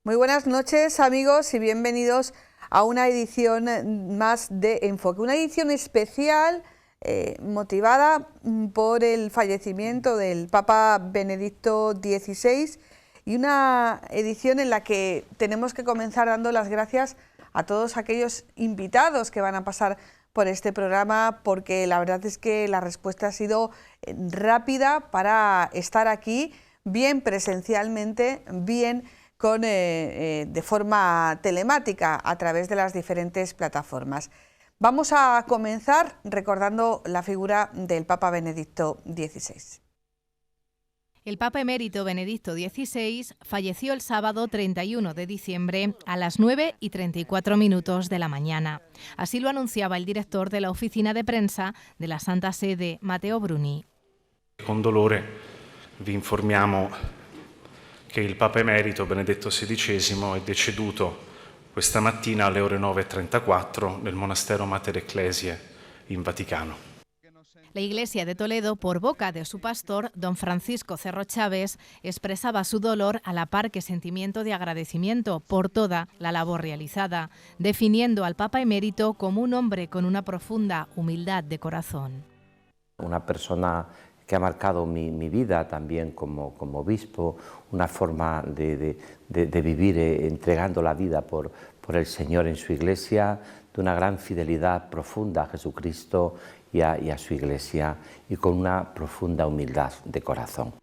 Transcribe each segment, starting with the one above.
Muy buenas noches, amigos, y bienvenidos a una edición más de Enfoque, una edición especial motivada por el fallecimiento del Papa Benedicto XVI y una edición en la que tenemos que comenzar dando las gracias a todos aquellos invitados que van a pasar por este programa, porque la verdad es que la respuesta ha sido rápida para estar aquí, bien presencialmente, bien de forma telemática a través de las diferentes plataformas. Vamos a comenzar recordando la figura del Papa Benedicto XVI. El Papa emérito Benedicto XVI falleció el sábado 31 de diciembre a las 9:34 de la mañana. Así lo anunciaba el director de la oficina de prensa de la Santa Sede, Matteo Bruni. Con dolore vi informiamo che il Papa emerito Benedetto XVI è deceduto questa mattina alle ore 9:34 nel monastero Mater Ecclesiae in Vaticano. La Iglesia de Toledo, por boca de su pastor, don Francisco Cerro Chávez, expresaba su dolor a la par que sentimiento de agradecimiento por toda la labor realizada, definiendo al Papa emérito como un hombre con una profunda humildad de corazón. Una persona que ha marcado mi vida también como obispo, una forma de vivir entregando la vida por el Señor en su Iglesia, de una gran fidelidad profunda a Jesucristo y a su Iglesia, y con una profunda humildad de corazón.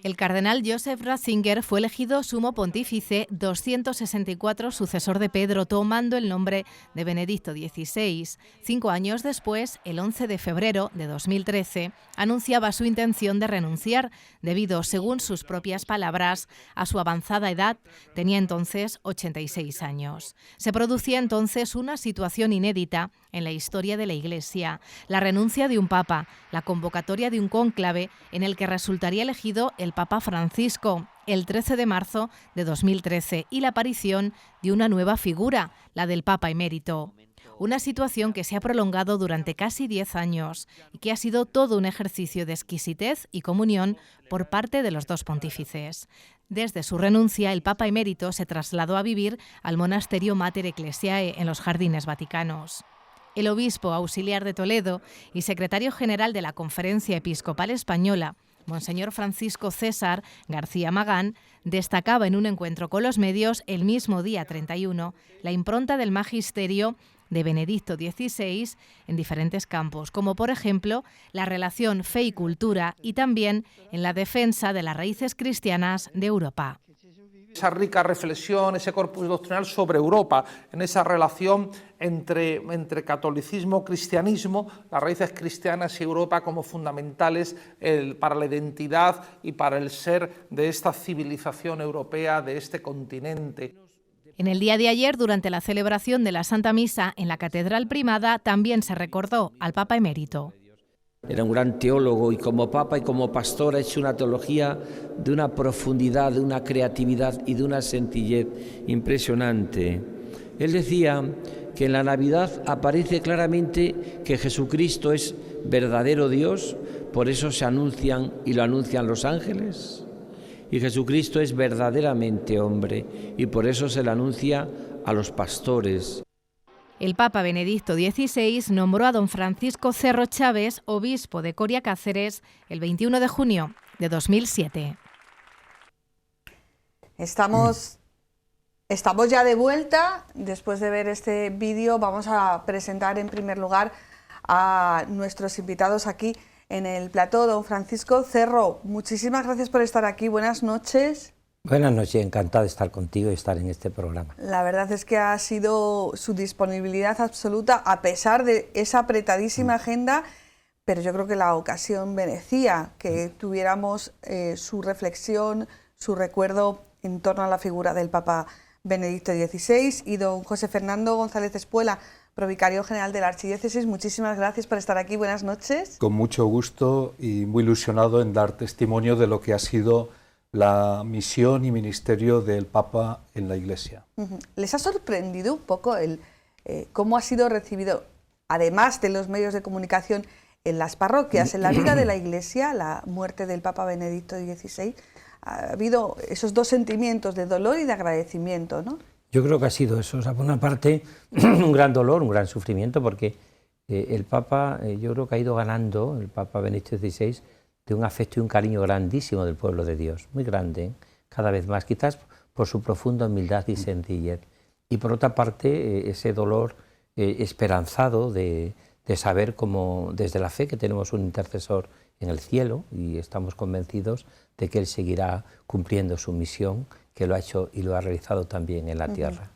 El cardenal Joseph Ratzinger fue elegido sumo pontífice 264, sucesor de Pedro, tomando el nombre de Benedicto XVI. 5 años después, el 11 de febrero de 2013, anunciaba su intención de renunciar debido, según sus propias palabras, a su avanzada edad. Tenía entonces 86 años. Se producía entonces una situación inédita en la historia de la Iglesia: la renuncia de un papa, la convocatoria de un cónclave en el que resultaría elegido el Papa Francisco el 13 de marzo de 2013 y la aparición de una nueva figura, la del Papa emérito. Una situación que se ha prolongado durante casi 10 años y que ha sido todo un ejercicio de exquisitez y comunión por parte de los dos pontífices. Desde su renuncia, el Papa emérito se trasladó a vivir al monasterio Mater Ecclesiae en los Jardines Vaticanos. El obispo auxiliar de Toledo y secretario general de la Conferencia Episcopal Española, Monseñor Francisco César García Magán, destacaba en un encuentro con los medios el mismo día 31 la impronta del magisterio de Benedicto XVI en diferentes campos, como por ejemplo la relación fe y cultura, y también en la defensa de las raíces cristianas de Europa. Esa rica reflexión, ese corpus doctrinal sobre Europa, en esa relación entre catolicismo, cristianismo, las raíces cristianas y Europa como fundamentales para la identidad y para el ser de esta civilización europea, de este continente. En el día de ayer, durante la celebración de la Santa Misa en la Catedral Primada, también se recordó al Papa emérito. Era un gran teólogo y como papa y como pastor ha hecho una teología de una profundidad, de una creatividad y de una sencillez impresionante. Él decía que en la Navidad aparece claramente que Jesucristo es verdadero Dios, por eso se anuncian y lo anuncian los ángeles, y Jesucristo es verdaderamente hombre y por eso se le anuncia a los pastores. El Papa Benedicto XVI nombró a don Francisco Cerro Chávez obispo de Coria Cáceres el 21 de junio de 2007. Estamos ya de vuelta. Después de ver este vídeo, vamos a presentar en primer lugar a nuestros invitados aquí en el plató. Don Francisco Cerro, muchísimas gracias por estar aquí. Buenas noches. Buenas noches, encantado de estar contigo y estar en este programa. La verdad es que ha sido su disponibilidad absoluta a pesar de esa apretadísima agenda, pero yo creo que la ocasión merecía que tuviéramos su reflexión, su recuerdo en torno a la figura del Papa Benedicto XVI. Y don José Fernando González Espuela, provicario general de la Archidiócesis, muchísimas gracias por estar aquí. Buenas noches. Con mucho gusto y muy ilusionado en dar testimonio de lo que ha sido la misión y ministerio del Papa en la Iglesia. ¿Les ha sorprendido un poco cómo ha sido recibido, además de los medios de comunicación, en las parroquias, en la vida de la Iglesia, la muerte del Papa Benedicto XVI? ha habido esos dos sentimientos de dolor y de agradecimiento, ¿no? Yo creo que ha sido eso, o sea, por una parte un gran dolor, un gran sufrimiento, porque el Papa, yo creo que ha ido ganando, el Papa Benedicto XVI, de un afecto y un cariño grandísimo del pueblo de Dios, muy grande, cada vez más, quizás por su profunda humildad y sencillez. Y por otra parte, ese dolor esperanzado de saber cómo desde la fe que tenemos un intercesor en el cielo y estamos convencidos de que Él seguirá cumpliendo su misión, que lo ha hecho y lo ha realizado también en la tierra.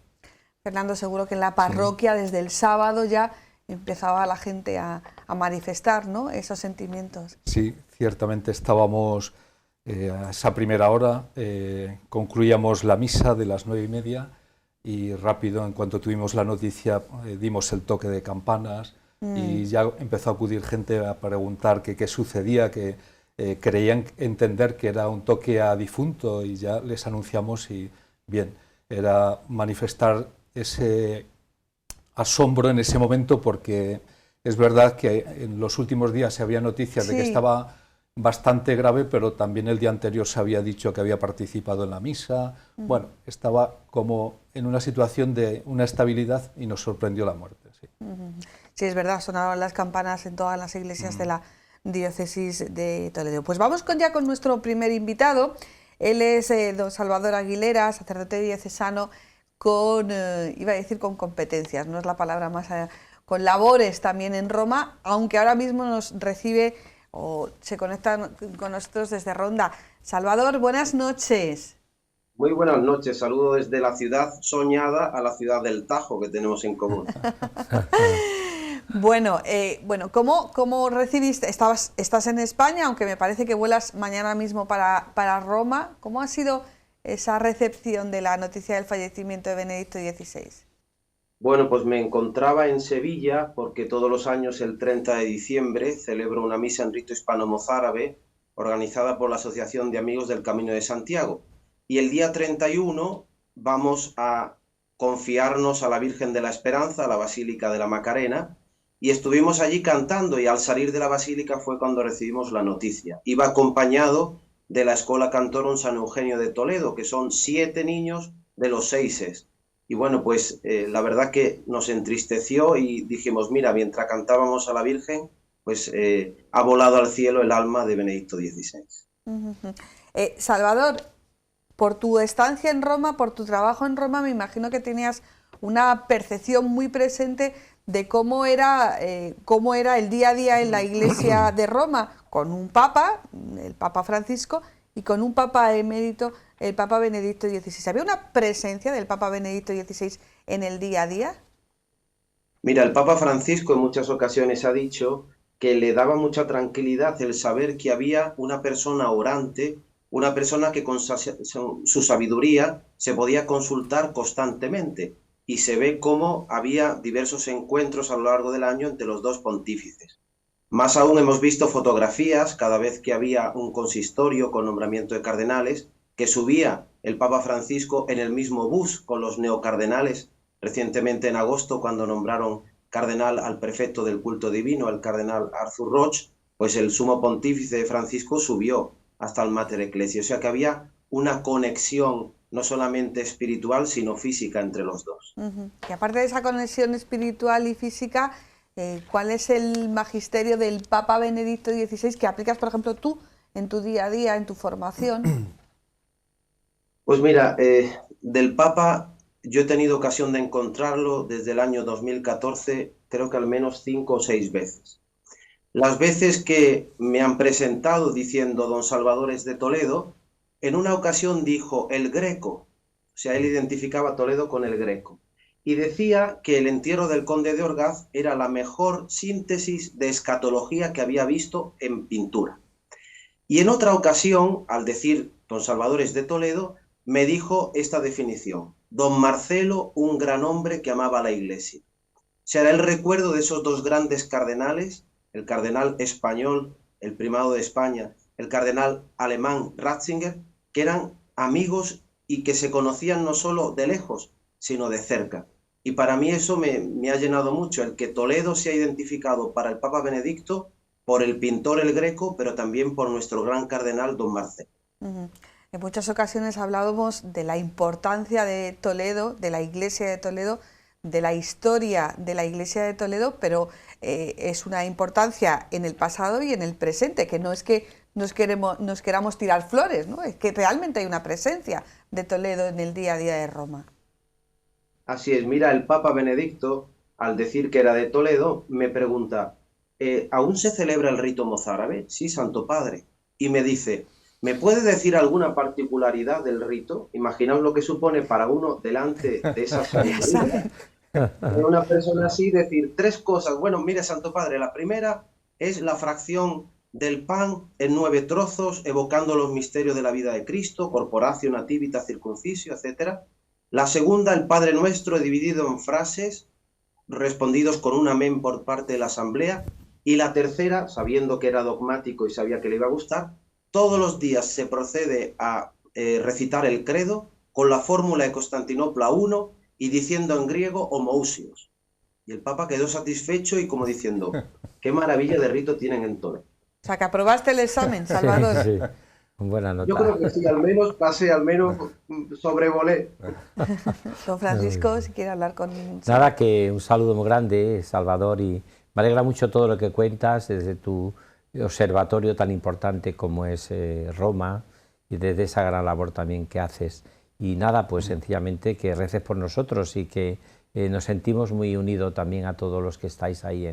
Fernando, seguro que en la parroquia desde el sábado ya empezaba la gente a manifestar, ¿no?, esos sentimientos. Sí, ciertamente estábamos a esa primera hora, concluíamos la misa de las 9:30 y rápido, en cuanto tuvimos la noticia, dimos el toque de campanas y ya empezó a acudir gente a preguntar qué sucedía, que creían entender que era un toque a difunto y ya les anunciamos y bien, era manifestar ese asombro en ese momento porque es verdad que en los últimos días se había noticias de que estaba bastante grave, pero también el día anterior se había dicho que había participado en la misa. Bueno, estaba como en una situación de una estabilidad y nos sorprendió la muerte. Sí, sí, es verdad, sonaron las campanas en todas las iglesias de la diócesis de Toledo. Pues vamos ya con nuestro primer invitado. Él es don Salvador Aguilera, sacerdote diocesano con, iba a decir con competencias, no es la palabra más, con labores también en Roma, aunque ahora mismo nos recibe o se conecta con nosotros desde Ronda. Salvador, buenas noches. Muy buenas noches, saludo desde la ciudad soñada a la ciudad del Tajo que tenemos en común. Bueno, ¿cómo recibiste? Estás en España, aunque me parece que vuelas mañana mismo para Roma. ¿Cómo ha sido esa recepción de la noticia del fallecimiento de Benedicto XVI? Bueno, pues me encontraba en Sevilla porque todos los años, el 30 de diciembre, celebro una misa en rito hispano-mozárabe organizada por la Asociación de Amigos del Camino de Santiago. Y el día 31 vamos a confiarnos a la Virgen de la Esperanza, a la Basílica de la Macarena, y estuvimos allí cantando, y al salir de la Basílica fue cuando recibimos la noticia. Iba acompañado de la Escola Cantorum San Eugenio de Toledo, que son 7 niños de los 6. Y bueno, pues la verdad que nos entristeció y dijimos, mira, mientras cantábamos a la Virgen, pues ha volado al cielo el alma de Benedicto XVI. Salvador, por tu estancia en Roma, por tu trabajo en Roma, me imagino que tenías una percepción muy presente de cómo era el día a día en la Iglesia de Roma, con un Papa, el Papa Francisco, y con un Papa emérito, el Papa Benedicto XVI. ¿Había una presencia del Papa Benedicto XVI en el día a día? Mira, el Papa Francisco en muchas ocasiones ha dicho que le daba mucha tranquilidad el saber que había una persona orante, una persona que con su sabiduría se podía consultar constantemente, y se ve cómo había diversos encuentros a lo largo del año entre los dos pontífices. Más aún hemos visto fotografías cada vez que había un consistorio con nombramiento de cardenales, que subía el Papa Francisco en el mismo bus con los neocardenales, recientemente en agosto cuando nombraron cardenal al prefecto del culto divino, el cardenal Arthur Roche, pues el sumo pontífice Francisco subió hasta el Mater Ecclesiae, o sea que había una conexión no solamente espiritual, sino física entre los dos. Y aparte de esa conexión espiritual y física, ¿cuál es el magisterio del Papa Benedicto XVI que aplicas, por ejemplo, tú en tu día a día, en tu formación? Pues mira, del Papa yo he tenido ocasión de encontrarlo desde el año 2014, creo que al menos 5 o 6 veces. Las veces que me han presentado diciendo don Salvador es de Toledo, en una ocasión dijo el Greco, o sea, él identificaba a Toledo con el Greco, y decía que el entierro del conde de Orgaz era la mejor síntesis de escatología que había visto en pintura. Y en otra ocasión, al decir don Salvador es de Toledo, me dijo esta definición: don Marcelo, un gran hombre que amaba a la Iglesia. O sea, era el recuerdo de esos dos grandes cardenales, el cardenal español, el primado de España, el cardenal alemán Ratzinger, que eran amigos y que se conocían no solo de lejos, sino de cerca. Y para mí eso me ha llenado mucho, el que Toledo se ha identificado para el Papa Benedicto por el pintor el Greco, pero también por nuestro gran cardenal don Marcelo. En muchas ocasiones hablábamos de la importancia de Toledo, de la Iglesia de Toledo, de la historia de la Iglesia de Toledo, pero es una importancia en el pasado y en el presente, que no es que nos queramos tirar flores, ¿no? Es que realmente hay una presencia de Toledo en el día a día de Roma. Así es, mira, el Papa Benedicto, al decir que era de Toledo, me pregunta, ¿aún se celebra el rito mozárabe? Sí, Santo Padre. Y me dice, ¿me puede decir alguna particularidad del rito? Imaginaos lo que supone para uno delante de esas sabidurías, de una persona así, decir 3 cosas. Bueno, mire, Santo Padre, la primera es la fracción del pan en 9 trozos, evocando los misterios de la vida de Cristo, corporatio, nativita, circuncisio, etc. La segunda, el Padre Nuestro, dividido en frases, respondidos con un amén por parte de la asamblea. Y la tercera, sabiendo que era dogmático y sabía que le iba a gustar, todos los días se procede a recitar el credo con la fórmula de Constantinopla I y diciendo en griego homoousios. Y el Papa quedó satisfecho y como diciendo, qué maravilla de rito tienen en Toledo. O sea, que aprobaste el examen, Salvador. Sí, buena nota. Yo creo que sí, al menos pasé, al menos sobrevolé. Don Francisco, si quiere hablar con... Nada, que un saludo muy grande, Salvador, y me alegra mucho todo lo que cuentas desde tu observatorio tan importante como es Roma y desde esa gran labor también que haces. Y nada, pues sencillamente que reces por nosotros y que nos sentimos muy unidos también a todos los que estáis ahí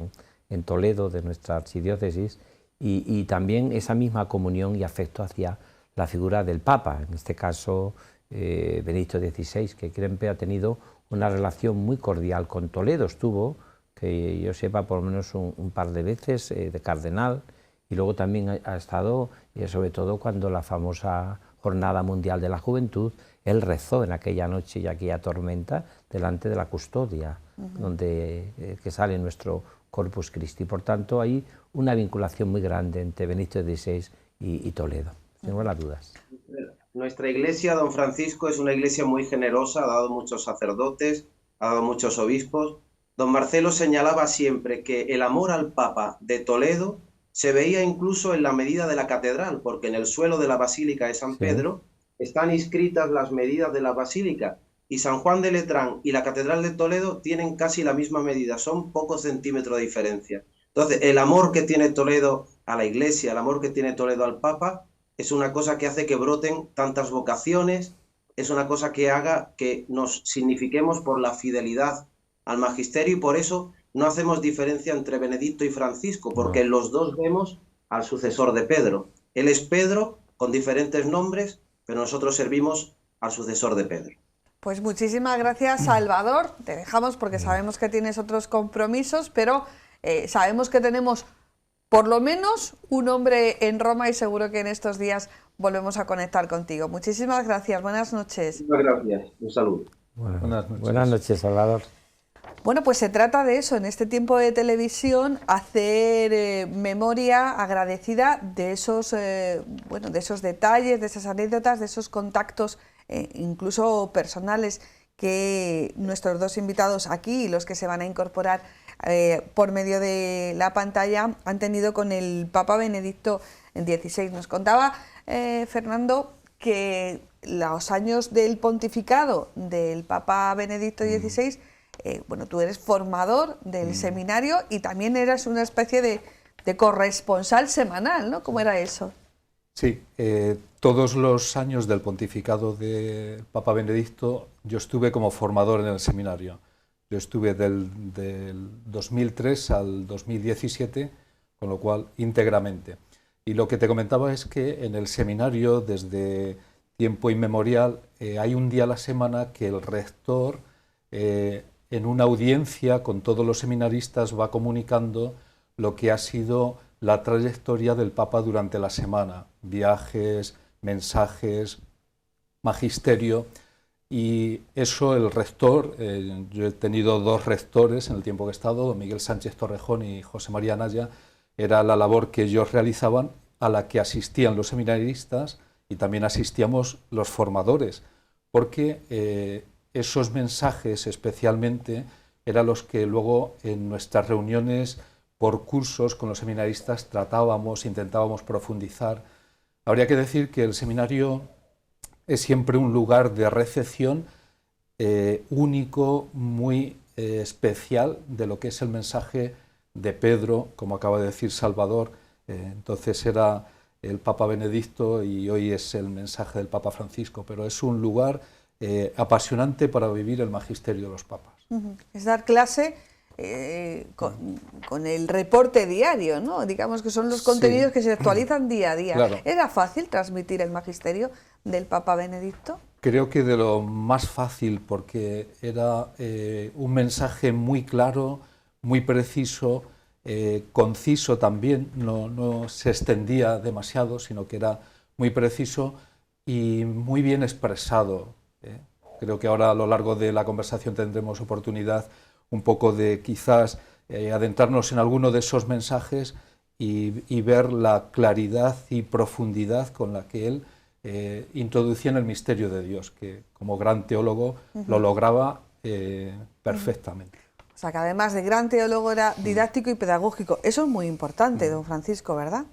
en Toledo, de nuestra archidiócesis, y también esa misma comunión y afecto hacia la figura del Papa, en este caso Benedicto XVI, que siempre ha tenido una relación muy cordial con Toledo. Estuvo, que yo sepa, por lo menos un par de veces de cardenal, y luego también ha estado, sobre todo cuando la famosa Jornada Mundial de la Juventud, él rezó en aquella noche y aquella tormenta delante de la custodia, donde que sale nuestro Corpus Christi. Por tanto, hay una vinculación muy grande entre Benedicto XVI y Toledo, sin lugar a dudas. Nuestra iglesia, don Francisco, es una iglesia muy generosa, ha dado muchos sacerdotes, ha dado muchos obispos. Don Marcelo señalaba siempre que el amor al Papa de Toledo se veía incluso en la medida de la catedral, porque en el suelo de la Basílica de San Pedro están inscritas las medidas de la Basílica, y San Juan de Letrán y la Catedral de Toledo tienen casi la misma medida, son pocos centímetros de diferencia. Entonces, el amor que tiene Toledo a la Iglesia, el amor que tiene Toledo al Papa, es una cosa que hace que broten tantas vocaciones, es una cosa que haga que nos signifiquemos por la fidelidad al magisterio, y por eso no hacemos diferencia entre Benedicto y Francisco, porque en los dos vemos al sucesor de Pedro. Él es Pedro con diferentes nombres, pero nosotros servimos al sucesor de Pedro. Pues muchísimas gracias, Salvador. Te dejamos porque sabemos que tienes otros compromisos, pero sabemos que tenemos por lo menos un hombre en Roma y seguro que en estos días volvemos a conectar contigo. Muchísimas gracias, buenas noches. Muchas gracias, un saludo. Buenas noches, Salvador. Bueno, pues se trata de eso, en este tiempo de televisión, hacer memoria agradecida de esos, de esos detalles, de esas anécdotas, de esos contactos, incluso personales, que nuestros dos invitados aquí y los que se van a incorporar por medio de la pantalla han tenido con el Papa Benedicto XVI. Nos contaba Fernando que los años del pontificado del Papa Benedicto XVI, tú eres formador del seminario y también eras una especie de corresponsal semanal, ¿no? ¿Cómo era eso? Sí, todos los años del pontificado de Papa Benedicto yo estuve como formador en el seminario. Yo estuve del 2003 al 2017, con lo cual íntegramente. Y lo que te comentaba es que en el seminario, desde tiempo inmemorial, hay un día a la semana que el rector, en una audiencia con todos los seminaristas, va comunicando lo que ha sido la trayectoria del Papa durante la semana, viajes, mensajes, magisterio, y eso el rector, yo he tenido dos rectores en el tiempo que he estado, don Miguel Sánchez Torrejón y José María Naya, era la labor que ellos realizaban, a la que asistían los seminaristas y también asistíamos los formadores, porque esos mensajes especialmente eran los que luego en nuestras reuniones por cursos con los seminaristas tratábamos, intentábamos profundizar. Habría que decir que el seminario es siempre un lugar de recepción único, muy especial de lo que es el mensaje de Pedro, como acaba de decir Salvador. Entonces era el Papa Benedicto y hoy es el mensaje del Papa Francisco, pero es un lugar apasionante para vivir el magisterio de los papas. Es dar clase con el reporte diario, ¿no? Digamos que son los contenidos que se actualizan día a día. Claro. ¿Era fácil transmitir el magisterio del Papa Benedicto? Creo que de lo más fácil, porque era un mensaje muy claro, muy preciso, conciso también, no se extendía demasiado, sino que era muy preciso y muy bien expresado. Creo que ahora a lo largo de la conversación tendremos oportunidad un poco de quizás adentrarnos en alguno de esos mensajes y ver la claridad y profundidad con la que él introducía en el misterio de Dios, que como gran teólogo lo lograba perfectamente. O sea, que además de gran teólogo era didáctico y pedagógico. Eso es muy importante, don Francisco, ¿verdad?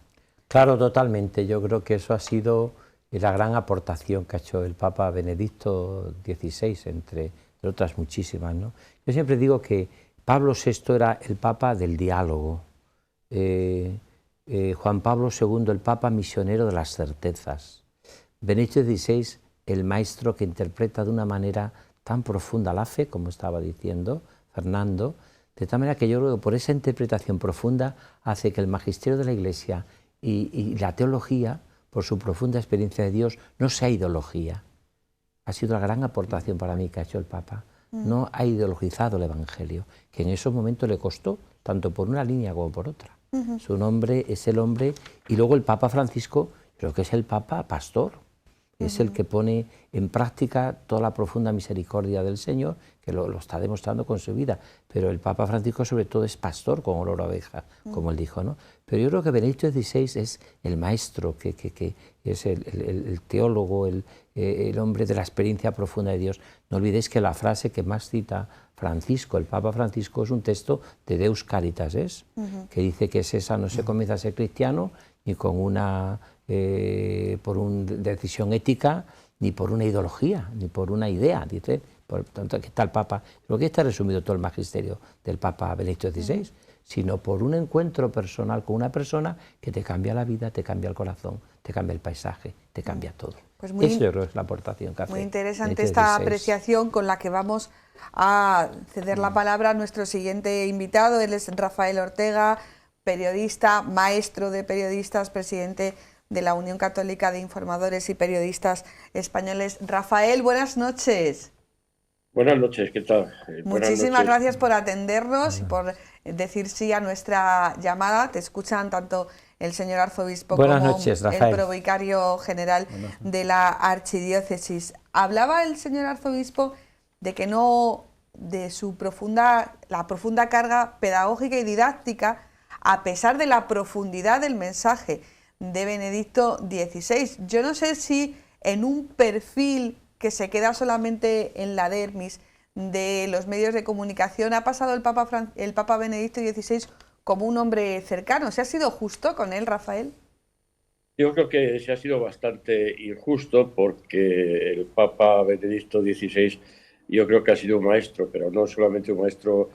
Claro, totalmente. Yo creo que eso ha sido la gran aportación que ha hecho el Papa Benedicto XVI, entre otras muchísimas, ¿no? Yo siempre digo que Pablo VI era el Papa del diálogo, Juan Pablo II el Papa misionero de las certezas, Benedicto XVI el maestro que interpreta de una manera tan profunda la fe, como estaba diciendo Fernando, de tal manera que yo creo que por esa interpretación profunda hace que el magisterio de la Iglesia y la teología, por su profunda experiencia de Dios, no sea ideología. Ha sido la gran aportación para mí que ha hecho el Papa. No ha ideologizado el Evangelio, que en esos momentos le costó, tanto por una línea como por otra. Su nombre es el hombre, y luego el Papa Francisco, creo que es el Papa pastor, es el que pone en práctica toda la profunda misericordia del Señor, que lo está demostrando con su vida. Pero el Papa Francisco sobre todo es pastor con olor a oveja, como él dijo, ¿no? Pero yo creo que Benedicto XVI es el maestro, que es el teólogo, el hombre de la experiencia profunda de Dios. No olvidéis que la frase que más cita Francisco, el Papa Francisco, es un texto de Deus Caritas, que dice que esa no se comienza a ser cristiano ni con una por una decisión ética, ni por una ideología, ni por una idea. Dice, por tanto, aquí está el Papa. Creo que está resumido todo el magisterio del Papa Benedicto XVI, sino por un encuentro personal con una persona que te cambia la vida, te cambia el corazón, te cambia el paisaje, te cambia todo. Pues eso yo creo que es la aportación que hace. Muy interesante esta apreciación con la que vamos a ceder la palabra a nuestro siguiente invitado. Él es Rafael Ortega, periodista, maestro de periodistas, presidente de la Unión Católica de Informadores y Periodistas Españoles. Rafael, buenas noches. Buenas noches, ¿qué tal? Muchísimas gracias por atendernos y por decir sí a nuestra llamada. Te escuchan tanto el señor arzobispo como el provicario general de la archidiócesis. Hablaba el señor arzobispo de que de la profunda carga pedagógica y didáctica, a pesar de la profundidad del mensaje de Benedicto XVI. Yo no sé si en un perfil que se queda solamente en la dermis de los medios de comunicación ha pasado el Papa Benedicto XVI como un hombre cercano. ¿Se ha sido justo con él, Rafael? Yo creo que se ha sido bastante injusto, porque el Papa Benedicto XVI yo creo que ha sido un maestro, pero no solamente un maestro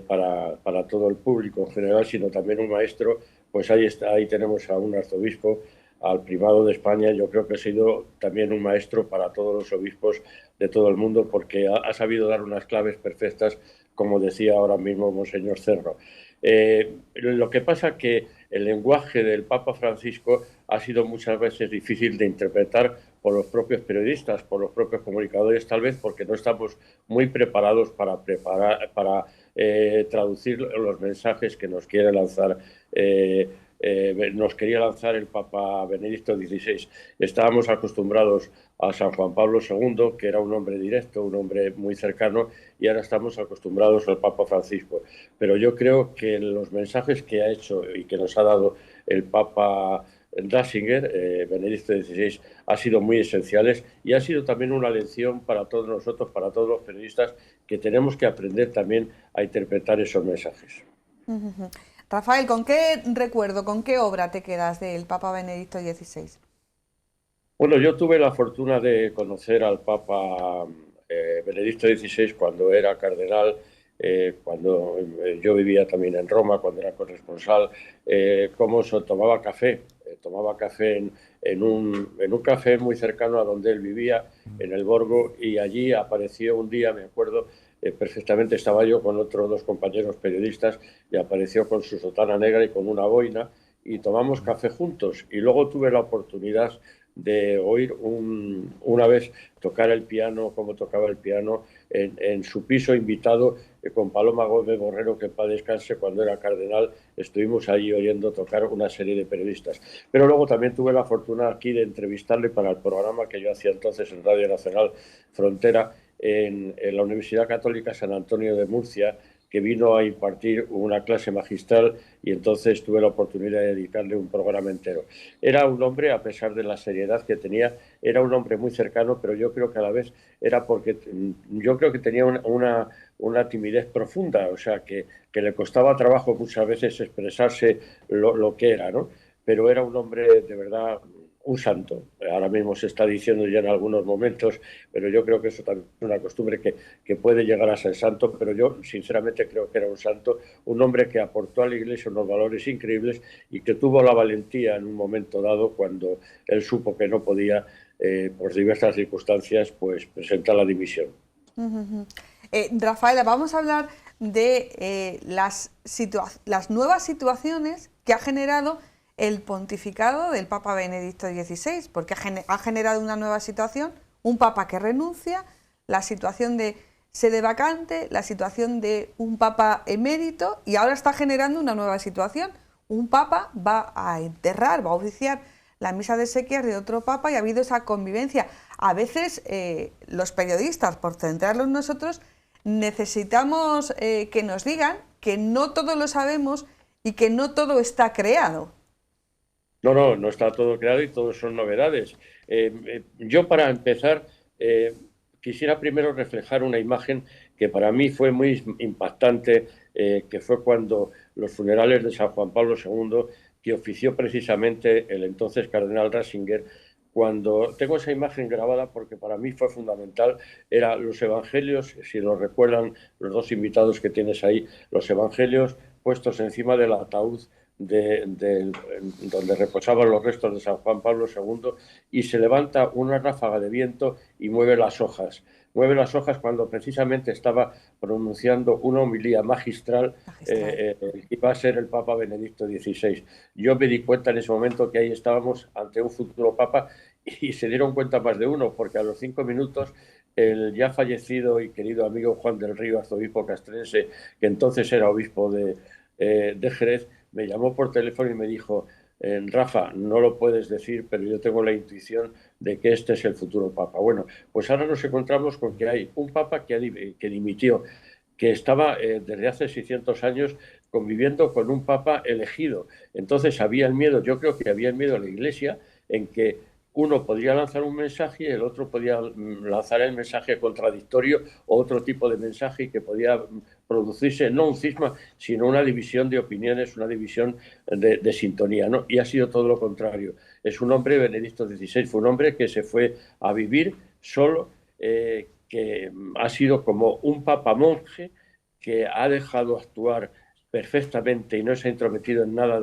para todo el público en general, sino también un maestro. Pues ahí tenemos a un arzobispo, al primado de España. Yo creo que ha sido también un maestro para todos los obispos de todo el mundo, porque ha sabido dar unas claves perfectas, como decía ahora mismo Monseñor Cerro. Lo que pasa que el lenguaje del Papa Francisco ha sido muchas veces difícil de interpretar por los propios periodistas, por los propios comunicadores, tal vez porque no estamos muy preparados para traducir los mensajes que nos quiere lanzar nos quería lanzar el Papa Benedicto XVI. Estábamos acostumbrados a San Juan Pablo II, que era un hombre directo, un hombre muy cercano, y ahora estamos acostumbrados al Papa Francisco. Pero yo creo que los mensajes que ha hecho y que nos ha dado el Papa Ratzinger, Benedicto XVI, han sido muy esenciales, y ha sido también una lección para todos nosotros, para todos los periodistas, que tenemos que aprender también a interpretar esos mensajes. Rafael, ¿con qué recuerdo, con qué obra te quedas del Papa Benedicto XVI? Bueno, yo tuve la fortuna de conocer al Papa Benedicto XVI cuando era cardenal, cuando yo vivía también en Roma, cuando era corresponsal, cómo se tomaba café. Tomaba café en un café muy cercano a donde él vivía, en el Borgo, y allí apareció un día, me acuerdo perfectamente, estaba yo con otros 2 compañeros periodistas y apareció con su sotana negra y con una boina y tomamos café juntos. Y luego tuve la oportunidad de oír una vez tocar el piano, como tocaba el piano, en su piso, invitado con Paloma Gómez Borrero, que en paz descanse, cuando era cardenal. Estuvimos allí oyendo tocar una serie de periodistas. Pero luego también tuve la fortuna aquí de entrevistarle para el programa que yo hacía entonces en Radio Nacional Frontera, en la Universidad Católica San Antonio de Murcia, que vino a impartir una clase magistral, y entonces tuve la oportunidad de dedicarle un programa entero. Era un hombre, a pesar de la seriedad que tenía, era un hombre muy cercano, pero yo creo que a la vez era porque yo creo que tenía una timidez profunda, o sea, que le costaba trabajo muchas veces expresarse lo que era, ¿no? Pero era un hombre de verdad un santo. Ahora mismo se está diciendo ya en algunos momentos, pero yo creo que eso también es una costumbre que puede llegar a ser santo, pero yo sinceramente creo que era un santo, un hombre que aportó a la Iglesia unos valores increíbles y que tuvo la valentía en un momento dado, cuando él supo que no podía, por diversas circunstancias, pues presentar la dimisión. Rafaela, vamos a hablar de las nuevas situaciones que ha generado el pontificado del Papa Benedicto XVI, porque ha generado una nueva situación, un Papa que renuncia, la situación de sede vacante, la situación de un Papa emérito, y ahora está generando una nueva situación. Un Papa va a enterrar, va a oficiar la misa de exequias de otro Papa, y ha habido esa convivencia. A veces los periodistas, por centrarlos nosotros, necesitamos que nos digan que no todo lo sabemos y que no todo está creado. No está todo creado y todo son novedades. Yo, para empezar, quisiera primero reflejar una imagen que para mí fue muy impactante, que fue cuando los funerales de San Juan Pablo II, que ofició precisamente el entonces cardenal Ratzinger. Cuando tengo esa imagen grabada, porque para mí fue fundamental, eran los evangelios, si lo recuerdan los 2 invitados que tienes ahí, los evangelios puestos encima del ataúd donde reposaban los restos de San Juan Pablo II, y se levanta una ráfaga de viento y mueve las hojas. Mueve las hojas cuando precisamente estaba pronunciando una homilía magistral que iba a ser el Papa Benedicto XVI. Yo me di cuenta en ese momento que ahí estábamos ante un futuro Papa, y se dieron cuenta más de uno, porque a los 5 minutos el ya fallecido y querido amigo Juan del Río, arzobispo castrense, que entonces era obispo de Jerez, me llamó por teléfono y me dijo: Rafa, no lo puedes decir, pero yo tengo la intuición de que este es el futuro Papa. Bueno, pues ahora nos encontramos con que hay un Papa que dimitió, que estaba desde hace 600 años conviviendo con un Papa elegido. Entonces había el miedo, yo creo que había el miedo a la Iglesia, en que uno podría lanzar un mensaje y el otro podía lanzar el mensaje contradictorio o otro tipo de mensaje, y que podía producirse no un cisma, sino una división de opiniones, una división de sintonía, ¿no? Y ha sido todo lo contrario. Es un hombre, Benedicto XVI, fue un hombre que se fue a vivir solo, que ha sido como un papa monje, que ha dejado actuar perfectamente y no se ha intrometido en nada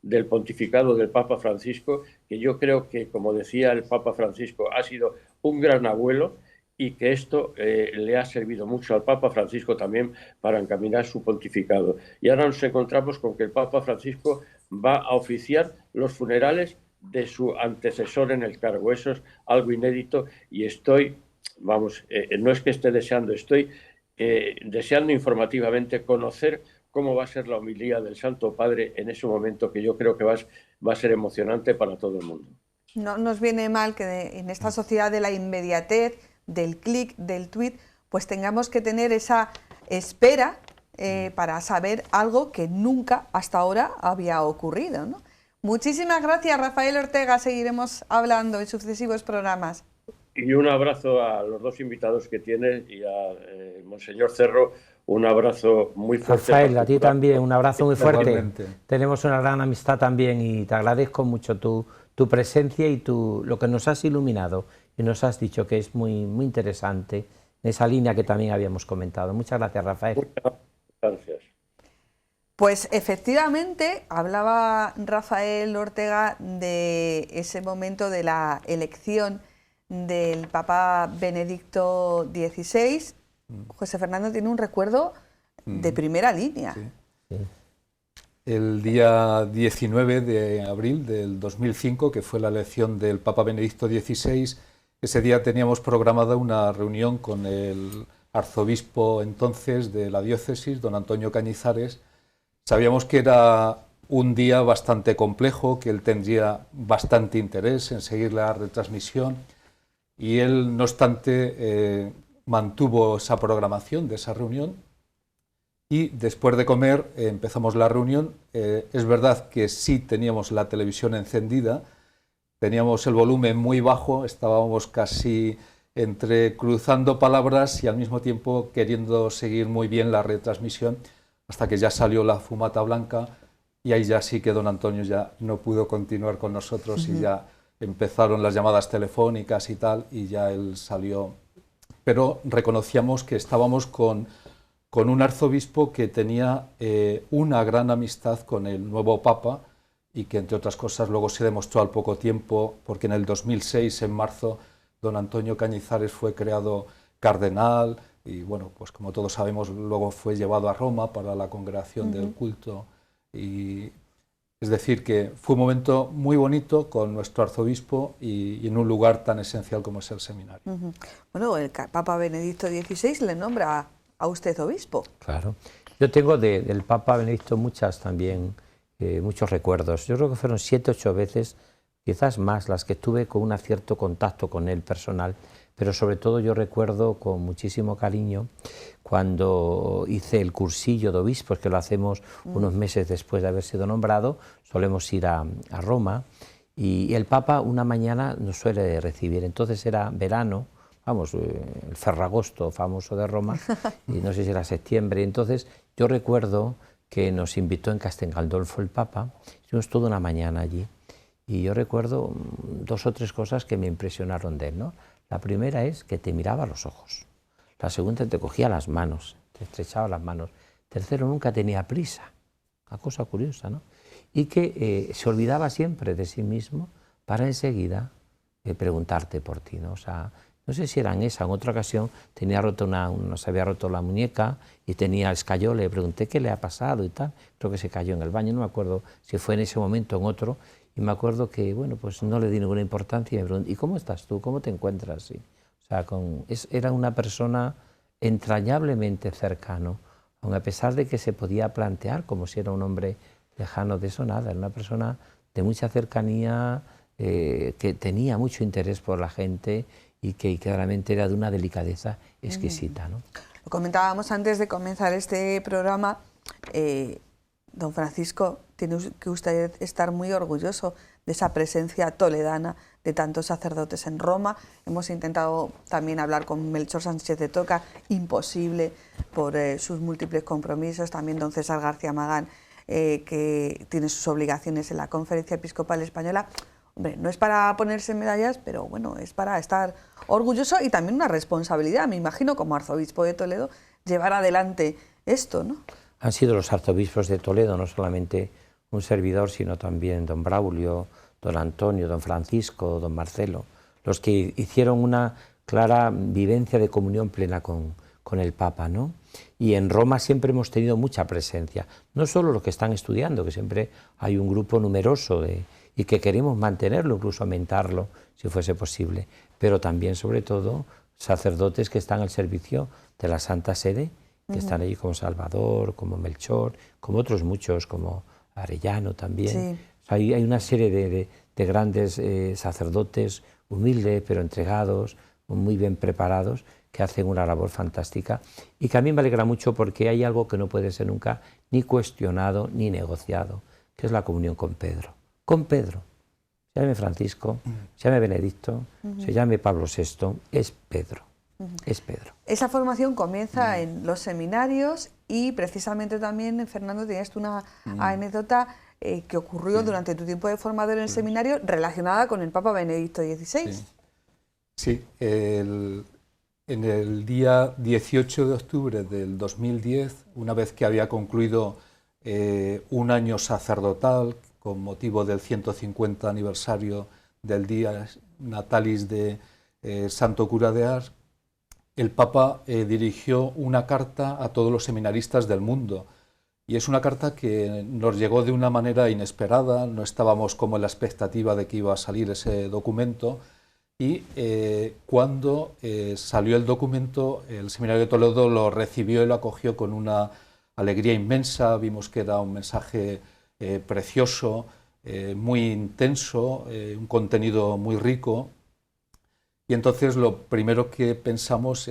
del pontificado del Papa Francisco, que yo creo que, como decía el Papa Francisco, ha sido un gran abuelo, y que esto le ha servido mucho al Papa Francisco también para encaminar su pontificado. Y ahora nos encontramos con que el Papa Francisco va a oficiar los funerales de su antecesor en el cargo. Eso es algo inédito, y estoy, no es que esté deseando, estoy deseando informativamente conocer cómo va a ser la homilía del Santo Padre en ese momento, que yo creo que va a ser emocionante para todo el mundo. No nos viene mal que en esta sociedad de la inmediatez, del clic, del tuit, pues tengamos que tener esa espera para saber algo que nunca hasta ahora había ocurrido, ¿no? Muchísimas gracias, Rafael Ortega. Seguiremos hablando en sucesivos programas. Y un abrazo a los 2 invitados que tienes, y a Monseñor Cerro, un abrazo muy fuerte. Rafael, a ti también, un abrazo muy fuerte. Tenemos una gran amistad también, y te agradezco mucho tu tu presencia y lo que nos has iluminado y nos has dicho que es muy, muy interesante, en esa línea que también habíamos comentado. Muchas gracias, Rafael. Muchas gracias. Pues efectivamente, hablaba Rafael Ortega de ese momento de la elección del Papa Benedicto XVI. José Fernando tiene un recuerdo de primera línea. Sí. El día 19 de abril del 2005, que fue la elección del Papa Benedicto XVI, ese día teníamos programada una reunión con el arzobispo entonces de la diócesis, don Antonio Cañizares. Sabíamos que era un día bastante complejo, que él tendría bastante interés en seguir la retransmisión y él, no obstante, mantuvo esa programación de esa reunión y después de comer empezamos la reunión. Es verdad que sí teníamos la televisión encendida, teníamos el volumen muy bajo, estábamos casi entre cruzando palabras y al mismo tiempo queriendo seguir muy bien la retransmisión, hasta que ya salió la fumata blanca y ahí ya sí que don Antonio ya no pudo continuar con nosotros y ya empezaron las llamadas telefónicas y tal, y ya él salió. Pero reconocíamos que estábamos con un arzobispo que tenía una gran amistad con el nuevo Papa y que, entre otras cosas, luego se demostró al poco tiempo, porque en el 2006, en marzo, don Antonio Cañizares fue creado cardenal y, bueno, pues como todos sabemos, luego fue llevado a Roma para la congregación del culto. Y es decir, que fue un momento muy bonito con nuestro arzobispo y en un lugar tan esencial como es el seminario. Bueno, el Papa Benedicto XVI le nombra a usted obispo. Claro. Yo tengo del Papa Benedicto muchos recuerdos. Yo creo que fueron 7 o 8 veces, quizás más, las que tuve con un cierto contacto con él personal, pero sobre todo yo recuerdo con muchísimo cariño cuando hice el cursillo de obispos, que lo hacemos unos meses después de haber sido nombrado. Solemos ir a Roma y el Papa una mañana nos suele recibir. Entonces era verano, vamos, el Ferragosto famoso de Roma, y no sé si era septiembre. Entonces yo recuerdo que nos invitó en Castel Gandolfo el Papa, estuvimos toda una mañana allí, y yo recuerdo 2 o 3 cosas que me impresionaron de él, ¿no? La primera es que te miraba a los ojos, la segunda te cogía las manos, te estrechaba las manos, tercero nunca tenía prisa, una cosa curiosa, ¿no? Y que se olvidaba siempre de sí mismo para enseguida preguntarte por ti, ¿no? O sea, no sé si era en esa, en otra ocasión tenía roto se había roto la muñeca y tenía escayol, le pregunté qué le ha pasado y tal, creo que se cayó en el baño, no me acuerdo si fue en ese momento o en otro, y me acuerdo que, bueno, pues no le di ninguna importancia y me pregunté, ¿y cómo estás tú? ¿Cómo te encuentras? Sí. O sea, era una persona entrañablemente cercano, aun a pesar de que se podía plantear como si era un hombre lejano, de eso nada, era una persona de mucha cercanía, que tenía mucho interés por la gente y que claramente era de una delicadeza exquisita, ¿no? Lo comentábamos antes de comenzar este programa, don Francisco, tiene que usted estar muy orgulloso de esa presencia toledana de tantos sacerdotes en Roma. Hemos intentado también hablar con Melchor Sánchez de Toca, imposible por sus múltiples compromisos. También don César García Magán, que tiene sus obligaciones en la Conferencia Episcopal Española. Hombre, no es para ponerse medallas, pero bueno, es para estar orgulloso y también una responsabilidad, me imagino, como arzobispo de Toledo, llevar adelante esto, ¿no? Han sido los arzobispos de Toledo, no solamente un servidor, sino también don Braulio, don Antonio, don Francisco, don Marcelo, los que hicieron una clara vivencia de comunión plena con el Papa, ¿no? Y en Roma siempre hemos tenido mucha presencia, no solo los que están estudiando, que siempre hay un grupo numeroso y que queremos mantenerlo, incluso aumentarlo, si fuese posible, pero también, sobre todo, sacerdotes que están al servicio de la Santa Sede, que están allí como Salvador, como Melchor, como otros muchos, como Arellano también. Sí. O sea, hay una serie de grandes sacerdotes, humildes pero entregados, muy bien preparados, que hacen una labor fantástica y que a mí me alegra mucho porque hay algo que no puede ser nunca ni cuestionado ni negociado, que es la comunión con Pedro. Con Pedro, se llame Francisco, se llame Benedicto, se llame Pablo VI, es Pedro. Es Pedro. Esa formación comienza en los seminarios y precisamente también, Fernando, tienes tú una anécdota que ocurrió durante tu tiempo de formador en el seminario relacionada con el Papa Benedicto XVI. Sí, en el día 18 de octubre del 2010, una vez que había concluido un año sacerdotal con motivo del 150 aniversario del día natalis de Santo Cura de Ars, el Papa dirigió una carta a todos los seminaristas del mundo. Y es una carta que nos llegó de una manera inesperada, no estábamos como en la expectativa de que iba a salir ese documento, y cuando salió el documento, el Seminario de Toledo lo recibió y lo acogió con una alegría inmensa. Vimos que era un mensaje precioso, muy intenso, un contenido muy rico, y entonces lo primero que pensamos,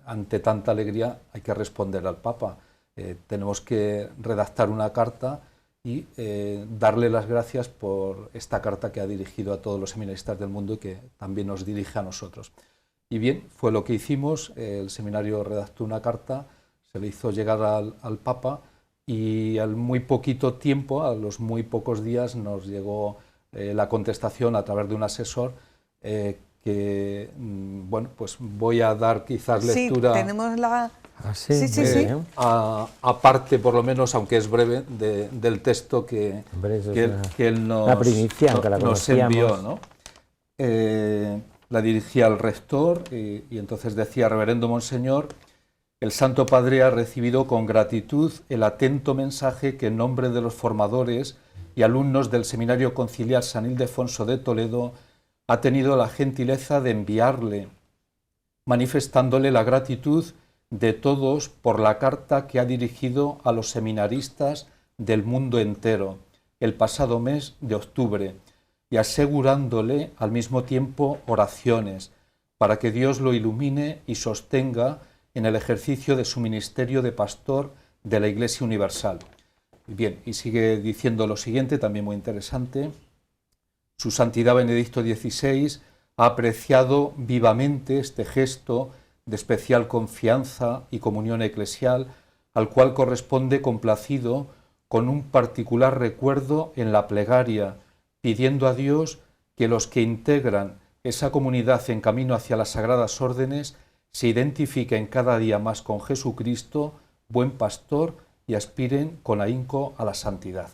ante tanta alegría, hay que responder al Papa. Tenemos que redactar una carta y darle las gracias por esta carta que ha dirigido a todos los seminaristas del mundo y que también nos dirige a nosotros. Y bien, fue lo que hicimos. El seminario redactó una carta, se le hizo llegar al Papa, y al muy poquito tiempo, a los muy pocos días, nos llegó la contestación a través de un asesor que, bueno, pues voy a dar quizás lectura. Sí, tenemos la... Sí. Aparte, por lo menos, aunque es breve, del texto que él nos envió, ¿no? La dirigía al rector y entonces decía: Reverendo Monseñor, el Santo Padre ha recibido con gratitud el atento mensaje que en nombre de los formadores y alumnos del Seminario Conciliar San Ildefonso de Toledo ha tenido la gentileza de enviarle, manifestándole la gratitud de todos por la carta que ha dirigido a los seminaristas del mundo entero el pasado mes de octubre, y asegurándole al mismo tiempo oraciones para que Dios lo ilumine y sostenga en el ejercicio de su ministerio de pastor de la Iglesia Universal. Bien, y sigue diciendo lo siguiente, también muy interesante: Su Santidad Benedicto XVI ha apreciado vivamente este gesto de especial confianza y comunión eclesial, al cual corresponde complacido con un particular recuerdo en la plegaria, pidiendo a Dios que los que integran esa comunidad en camino hacia las sagradas órdenes se identifiquen cada día más con Jesucristo, buen pastor, y aspiren con ahínco a la santidad.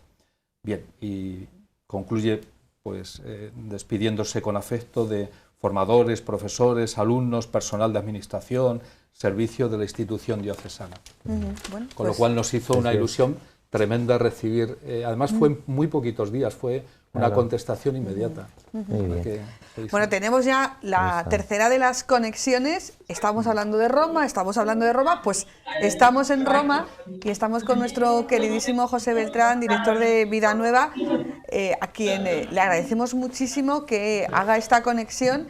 Bien, y concluye pues despidiéndose con afecto de formadores, profesores, alumnos, personal de administración, servicio de la institución diocesana. Bueno, con lo cual nos hizo una ilusión tremenda recibir, además fue en muy poquitos días, fue una contestación inmediata. Bueno, tenemos ya la tercera de las conexiones. Estamos hablando de Roma, pues estamos en Roma y estamos con nuestro queridísimo José Beltrán, director de Vida Nueva, a quien le agradecemos muchísimo que haga esta conexión.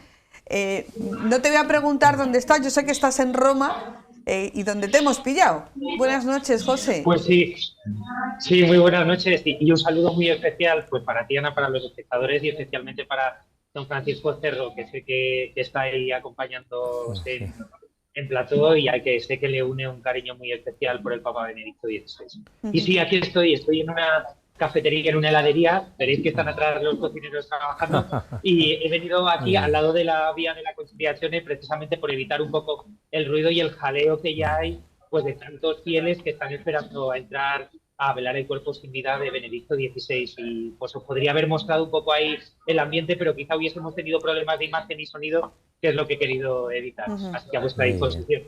No te voy a preguntar dónde estás, yo sé que estás en Roma y donde te hemos pillado. Buenas noches, José. Pues sí, muy buenas noches y un saludo muy especial pues para ti, Ana, para los espectadores y especialmente para don Francisco Cerro, que sé que está ahí acompañándonos en plató y al que sé que le une un cariño muy especial por el Papa Benedicto XVI. Y sí, aquí estoy en una cafetería, en una heladería, veréis que están atrás los cocineros trabajando, y he venido aquí al lado de la vía de la Conciliación precisamente por evitar un poco el ruido y el jaleo que ya hay pues de tantos fieles que están esperando a entrar a velar el cuerpo sin vida de Benedicto XVI, y pues os podría haber mostrado un poco ahí el ambiente, pero quizá hubiésemos tenido problemas de imagen y sonido, que es lo que he querido evitar. Así que a vuestra disposición.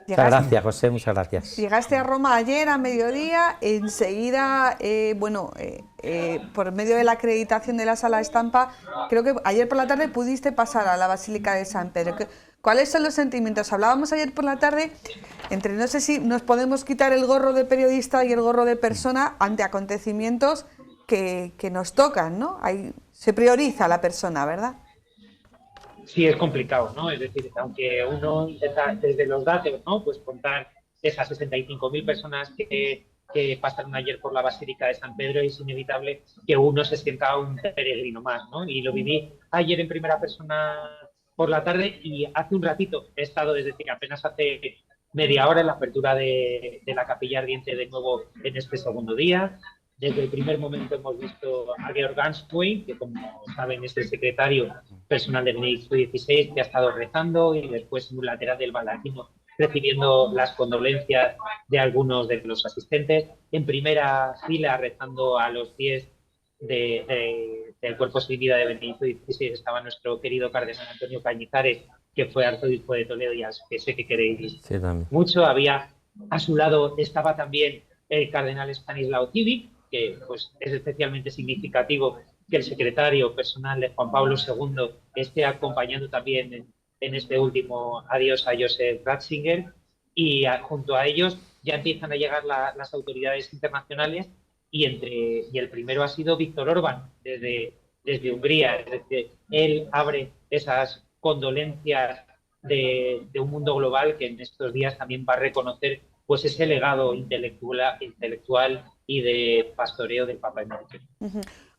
Muchas gracias, José, muchas gracias. Llegaste a Roma ayer a mediodía, enseguida, por medio de la acreditación de la Sala Estampa, creo que ayer por la tarde pudiste pasar a la Basílica de San Pedro. ¿Cuáles son los sentimientos? Hablábamos ayer por la tarde, no sé si nos podemos quitar el gorro de periodista y el gorro de persona ante acontecimientos que nos tocan, ¿no? Ahí se prioriza la persona, ¿verdad? Sí, es complicado, ¿no? Es decir, aunque uno intenta desde los datos, ¿no? Pues contar esas 65.000 personas que pasaron ayer por la Basílica de San Pedro, es inevitable que uno se sienta un peregrino más, ¿no? Y lo viví ayer en primera persona por la tarde, y hace un ratito he estado, es decir, apenas hace media hora en la apertura de la Capilla Ardiente de nuevo en este segundo día. Desde el primer momento hemos visto a Georg Ganswein, que como saben es el secretario personal de Benedicto XVI, que ha estado rezando, y después en un lateral del baldacchino recibiendo las condolencias de algunos de los asistentes. En primera fila, rezando a los pies del cuerpo sin vida de Benedicto XVI, estaba nuestro querido cardenal Antonio Cañizares, que fue arzobispo de Toledo y al que sé que queréis mucho. A su lado estaba también el cardenal Stanislao Civic, que pues, es especialmente significativo que el secretario personal de Juan Pablo II esté acompañando también en este último adiós a Joseph Ratzinger, y junto a ellos ya empiezan a llegar las autoridades internacionales, y el primero ha sido Víctor Orbán desde Hungría. Es decir, él abre esas condolencias de un mundo global que en estos días también va a reconocer pues ese legado intelectual y de pastoreo del Papa emérito.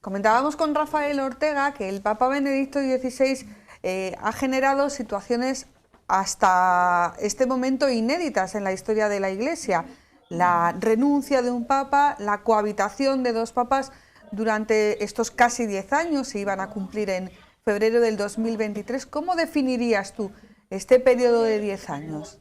Comentábamos con Rafael Ortega que el Papa Benedicto XVI ha generado situaciones hasta este momento inéditas en la historia de la Iglesia. La renuncia de un papa, la cohabitación de dos papas durante estos casi 10 años, se iban a cumplir en febrero del 2023. ¿Cómo definirías tú este periodo de 10 años?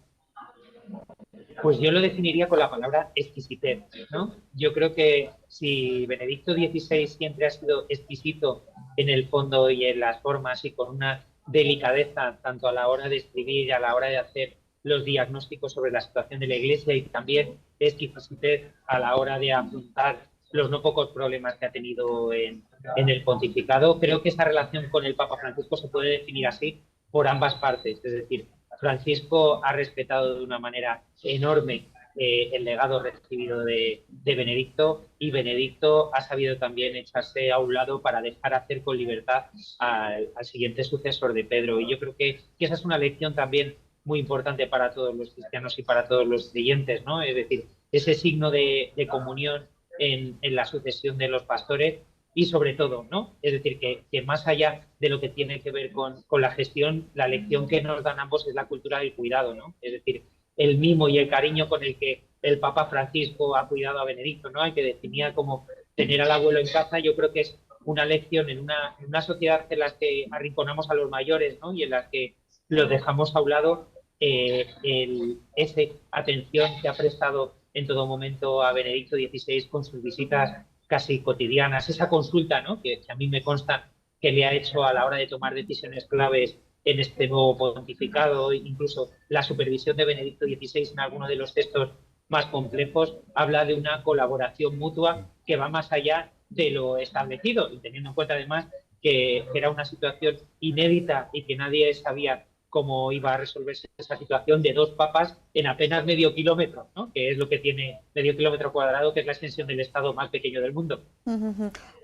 Pues yo lo definiría con la palabra exquisitez, ¿no? Yo creo que si Benedicto XVI siempre ha sido exquisito en el fondo y en las formas, y con una delicadeza tanto a la hora de escribir y a la hora de hacer los diagnósticos sobre la situación de la Iglesia, y también exquisitez a la hora de afrontar los no pocos problemas que ha tenido en el pontificado, creo que esa relación con el Papa Francisco se puede definir así por ambas partes. Es decir, Francisco ha respetado de una manera enorme el legado recibido de Benedicto, y Benedicto ha sabido también echarse a un lado para dejar hacer con libertad al siguiente sucesor de Pedro. Y yo creo que esa es una lección también muy importante para todos los cristianos y para todos los creyentes, ¿no? Es decir, ese signo de comunión en la sucesión de los pastores, y sobre todo, ¿no? Es decir, que más allá de lo que tiene que ver con la gestión, la lección que nos dan ambos es la cultura del cuidado, ¿no? Es decir, el mimo y el cariño con el que el Papa Francisco ha cuidado a Benedicto, ¿no? El que definía como tener al abuelo en casa. Yo creo que es una lección en una sociedad en la que arrinconamos a los mayores, ¿no? Y en la que los dejamos a un lado, esa atención que ha prestado en todo momento a Benedicto XVI con sus visitas casi cotidianas, esa consulta, ¿no? que a mí me consta que le ha hecho a la hora de tomar decisiones claves en este nuevo pontificado, incluso la supervisión de Benedicto XVI en algunos de los textos más complejos, habla de una colaboración mutua que va más allá de lo establecido, y teniendo en cuenta además que era una situación inédita y que nadie sabía cómo iba a resolverse esa situación de dos papas en apenas medio kilómetro, ¿no? Que es lo que tiene medio kilómetro cuadrado, que es la extensión del estado más pequeño del mundo.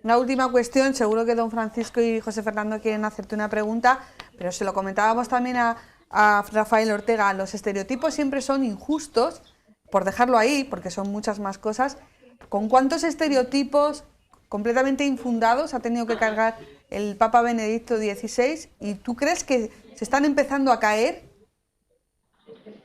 Una última cuestión, seguro que don Francisco y José Fernando quieren hacerte una pregunta, pero se lo comentábamos también a Rafael Ortega. Los estereotipos siempre son injustos, por dejarlo ahí, porque son muchas más cosas. ¿Con cuántos estereotipos completamente infundados ha tenido que cargar el Papa Benedicto XVI? ¿Y tú crees que se están empezando a caer?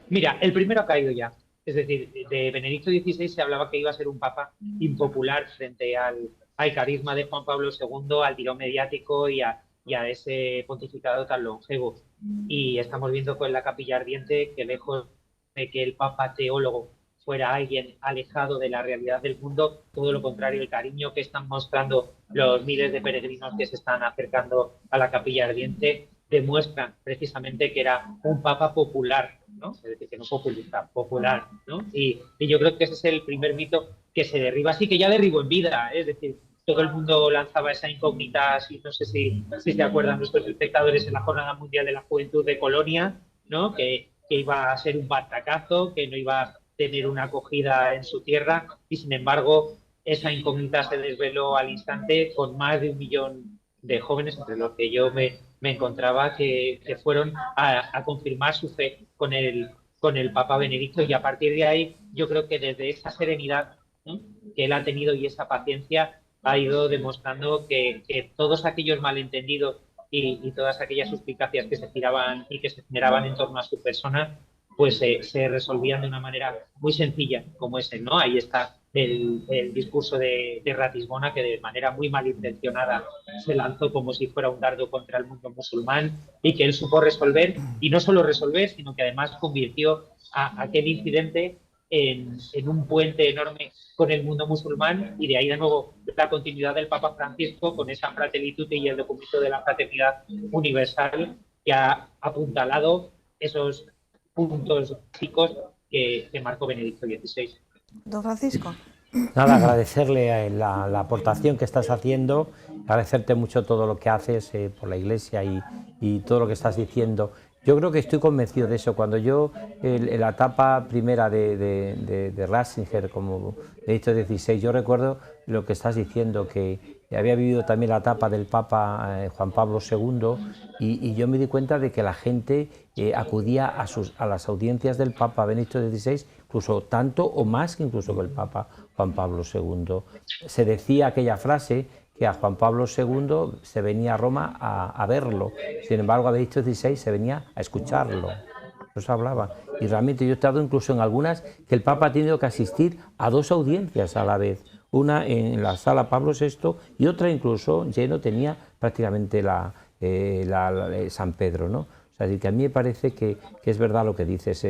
Mira, el primero ha caído ya. Es decir, de Benedicto XVI se hablaba que iba a ser un papa impopular frente al carisma de Juan Pablo II, al tirón mediático y a ese pontificado tan longevo. Y estamos viendo con la Capilla Ardiente que, lejos de que el papa teólogo fuera alguien alejado de la realidad del mundo, todo lo contrario, el cariño que están mostrando los miles de peregrinos que se están acercando a la Capilla Ardiente demuestran precisamente que era un papa popular, ¿no? Es decir, que no populista, popular, ¿no? Y yo creo que ese es el primer mito que se derriba, así que ya derribó en vida, ¿eh? Es decir, todo el mundo lanzaba esa incógnita, así, no sé si se acuerdan nuestros espectadores en la Jornada Mundial de la Juventud de Colonia, ¿no? Que iba a ser un batacazo, que no iba a tener una acogida en su tierra, y sin embargo esa incógnita se desveló al instante, con más de 1 millón de jóvenes, entre los que yo me encontraba, que fueron a confirmar su fe con el Papa Benedicto, y a partir de ahí yo creo que desde esa serenidad, ¿no?, que él ha tenido, y esa paciencia, ha ido demostrando que todos aquellos malentendidos y todas aquellas suspicacias que se tiraban y que se generaban en torno a su persona pues se resolvían de una manera muy sencilla, como ese, ¿no? Ahí está el discurso de Ratisbona, que de manera muy malintencionada se lanzó como si fuera un dardo contra el mundo musulmán, y que él supo resolver, y no solo resolver, sino que además convirtió a aquel incidente en un puente enorme con el mundo musulmán, y de ahí de nuevo la continuidad del Papa Francisco con esa Fratelli Tutti y el documento de la fraternidad universal, que ha apuntalado esos puntos básicos que marcó Benedicto XVI. Don Francisco. Nada, agradecerle la aportación que estás haciendo, agradecerte mucho todo lo que haces por la Iglesia y todo lo que estás diciendo. Yo creo que estoy convencido de eso. Cuando yo, en la etapa primera de Ratzinger como Benedicto XVI, yo recuerdo lo que estás diciendo, que había vivido también la etapa del Papa Juan Pablo II, y yo me di cuenta de que la gente acudía a las audiencias del Papa Benedicto XVI, incluso tanto o más que incluso que el Papa Juan Pablo II. Se decía aquella frase que a Juan Pablo II se venía a Roma a verlo, sin embargo a Benedicto XVI se venía a escucharlo. Eso hablaba. Y realmente yo he estado incluso en algunas que el Papa ha tenido que asistir a 2 audiencias a la vez, una en la sala Pablo VI y otra incluso lleno tenía prácticamente San Pedro, ¿no? O sea, que a mí me parece que es verdad lo que dices,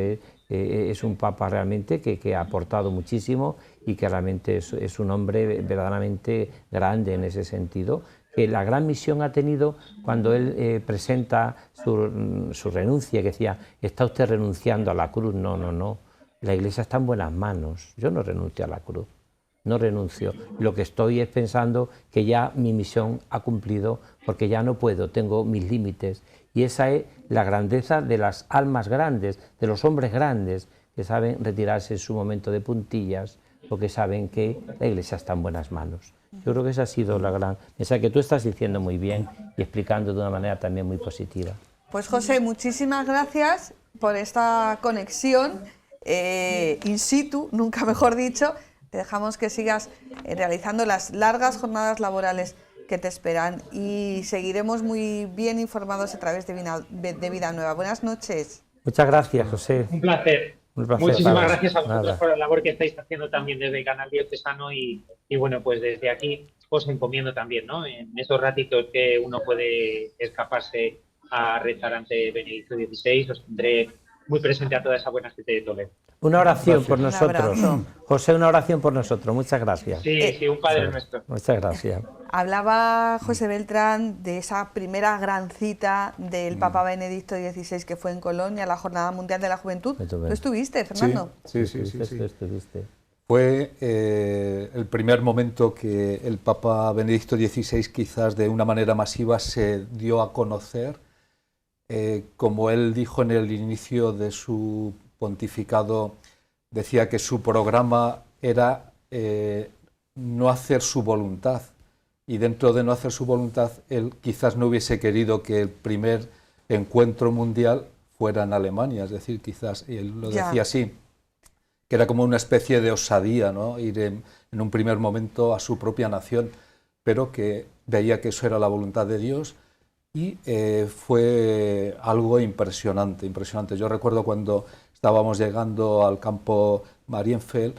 es un Papa realmente que ha aportado muchísimo y que realmente es un hombre verdaderamente grande en ese sentido, que la gran misión ha tenido cuando él presenta su renuncia, que decía, ¿está usted renunciando a la cruz? No, no, no, la Iglesia está en buenas manos, yo no renuncio a la cruz, no renuncio, lo que estoy es pensando que ya mi misión ha cumplido, porque ya no puedo, tengo mis límites, y esa es la grandeza de las almas grandes, de los hombres grandes, que saben retirarse en su momento de puntillas, porque saben que la Iglesia está en buenas manos. Yo creo que esa ha sido la gran mensaje que tú estás diciendo muy bien y explicando de una manera también muy positiva. Pues José, muchísimas gracias por esta conexión in situ, nunca mejor dicho. Te dejamos que sigas realizando las largas jornadas laborales que te esperan y seguiremos muy bien informados a través de Vida Nueva. Buenas noches. Muchas gracias, José. Un placer. Muchísimas gracias a vosotros por la labor que estáis haciendo también desde el canal Diocesano y bueno, pues desde aquí os encomiendo también, ¿no? En esos ratitos que uno puede escaparse a rezar ante Benedicto XVI, os tendré muy presente a toda esa buena gente de Toledo. Una oración por nosotros. José, una oración por nosotros. Muchas gracias. Sí, un Padre nuestro. Muchas gracias. Hablaba José Beltrán de esa primera gran cita del Papa Benedicto XVI que fue en Colonia, la Jornada Mundial de la Juventud. ¿Tú estuviste, Fernando? Sí. Fue el primer momento que el Papa Benedicto XVI quizás de una manera masiva se dio a conocer. Como él dijo en el inicio de su pontificado, decía que su programa era no hacer su voluntad, y dentro de no hacer su voluntad, él quizás no hubiese querido que el primer encuentro mundial fuera en Alemania, es decir, quizás, y él lo decía así, que era como una especie de osadía, ¿no? Ir en un primer momento a su propia nación, pero que veía que eso era la voluntad de Dios. Y fue algo impresionante, impresionante. Yo recuerdo cuando estábamos llegando al campo Marienfeld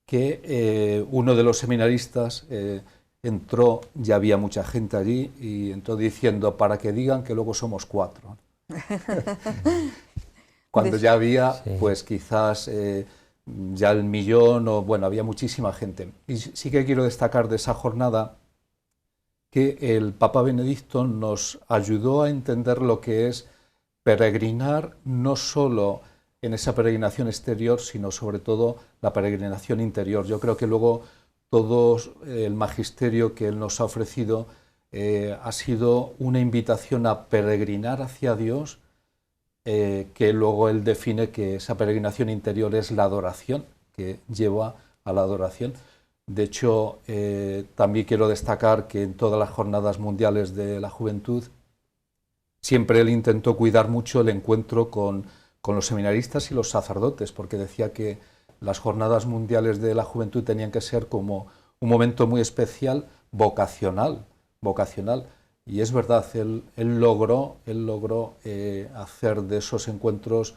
que uno de los seminaristas entró, ya había mucha gente allí, y entró diciendo, para que digan que luego somos 4. Cuando ya había, pues quizás ya el millón, o bueno, había muchísima gente. Y sí que quiero destacar de esa jornada que el Papa Benedicto nos ayudó a entender lo que es peregrinar, no solo en esa peregrinación exterior, sino sobre todo la peregrinación interior. Yo creo que luego todo el magisterio que él nos ha ofrecido ha sido una invitación a peregrinar hacia Dios, que luego él define que esa peregrinación interior es la adoración, que lleva a la adoración. De hecho, también quiero destacar que en todas las jornadas mundiales de la juventud siempre él intentó cuidar mucho el encuentro con los seminaristas y los sacerdotes, porque decía que las jornadas mundiales de la juventud tenían que ser como un momento muy especial, vocacional. Y es verdad, él logró hacer de esos encuentros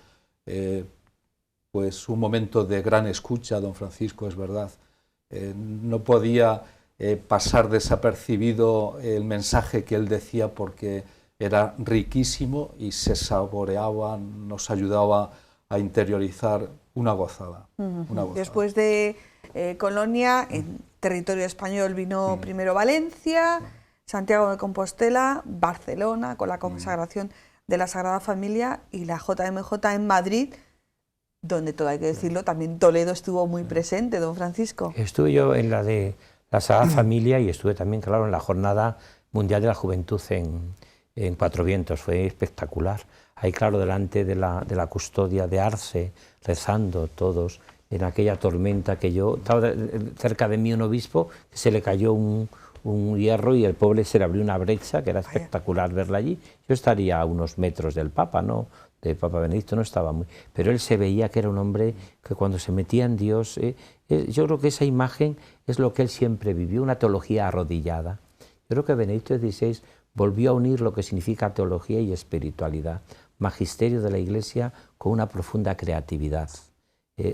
pues un momento de gran escucha, don Francisco, es verdad. No podía pasar desapercibido el mensaje que él decía porque era riquísimo y se saboreaba, nos ayudaba a interiorizar una gozada. Una gozada. Después de Colonia, en territorio español vino primero Valencia, Santiago de Compostela, Barcelona, con la consagración de la Sagrada Familia, y la JMJ en Madrid, donde, todo hay que decirlo, también Toledo estuvo muy presente, don Francisco. Estuve yo en la de la Sagrada Familia y estuve también, claro, en la Jornada Mundial de la Juventud en Cuatro Vientos. Fue espectacular. Ahí, claro, delante de la custodia de Arce, rezando todos en aquella tormenta que yo... Estaba cerca de mí un obispo, que se le cayó un hierro y el pobre se le abrió una brecha, que era espectacular verla allí. Yo estaría a unos metros del Papa, ¿no? De Papa Benedicto, no estaba muy... Pero él se veía que era un hombre que cuando se metía en Dios... yo creo que esa imagen es lo que él siempre vivió, una teología arrodillada. Yo creo que Benedicto XVI volvió a unir lo que significa teología y espiritualidad, magisterio de la Iglesia con una profunda creatividad,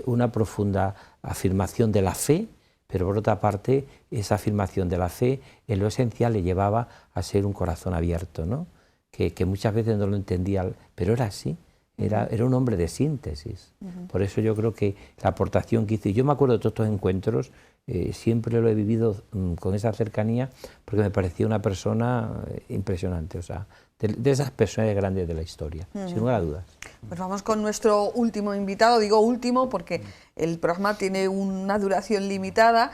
una profunda afirmación de la fe, pero por otra parte, esa afirmación de la fe en lo esencial le llevaba a ser un corazón abierto, ¿no? Que muchas veces no lo entendía, pero era así, era un hombre de síntesis. Por eso yo creo que la aportación que hizo, y yo me acuerdo de todos estos encuentros, siempre lo he vivido con esa cercanía, porque me parecía una persona impresionante, o sea, de esas personas grandes de la historia, sin lugar a dudas. Pues vamos con nuestro último invitado, digo último porque el programa tiene una duración limitada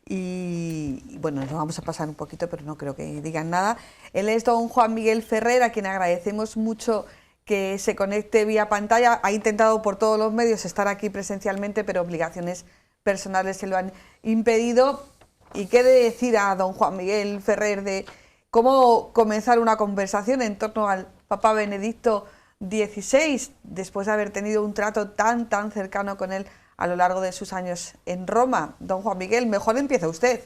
y bueno, nos vamos a pasar un poquito, pero no creo que digan nada. Él es don Juan Miguel Ferrer, a quien agradecemos mucho que se conecte vía pantalla. Ha intentado por todos los medios estar aquí presencialmente, pero obligaciones personales se lo han impedido. ¿Y qué decir a don Juan Miguel Ferrer de cómo comenzar una conversación en torno al Papa Benedicto XVI, después de haber tenido un trato tan cercano con él a lo largo de sus años en Roma? Don Juan Miguel, mejor empieza usted.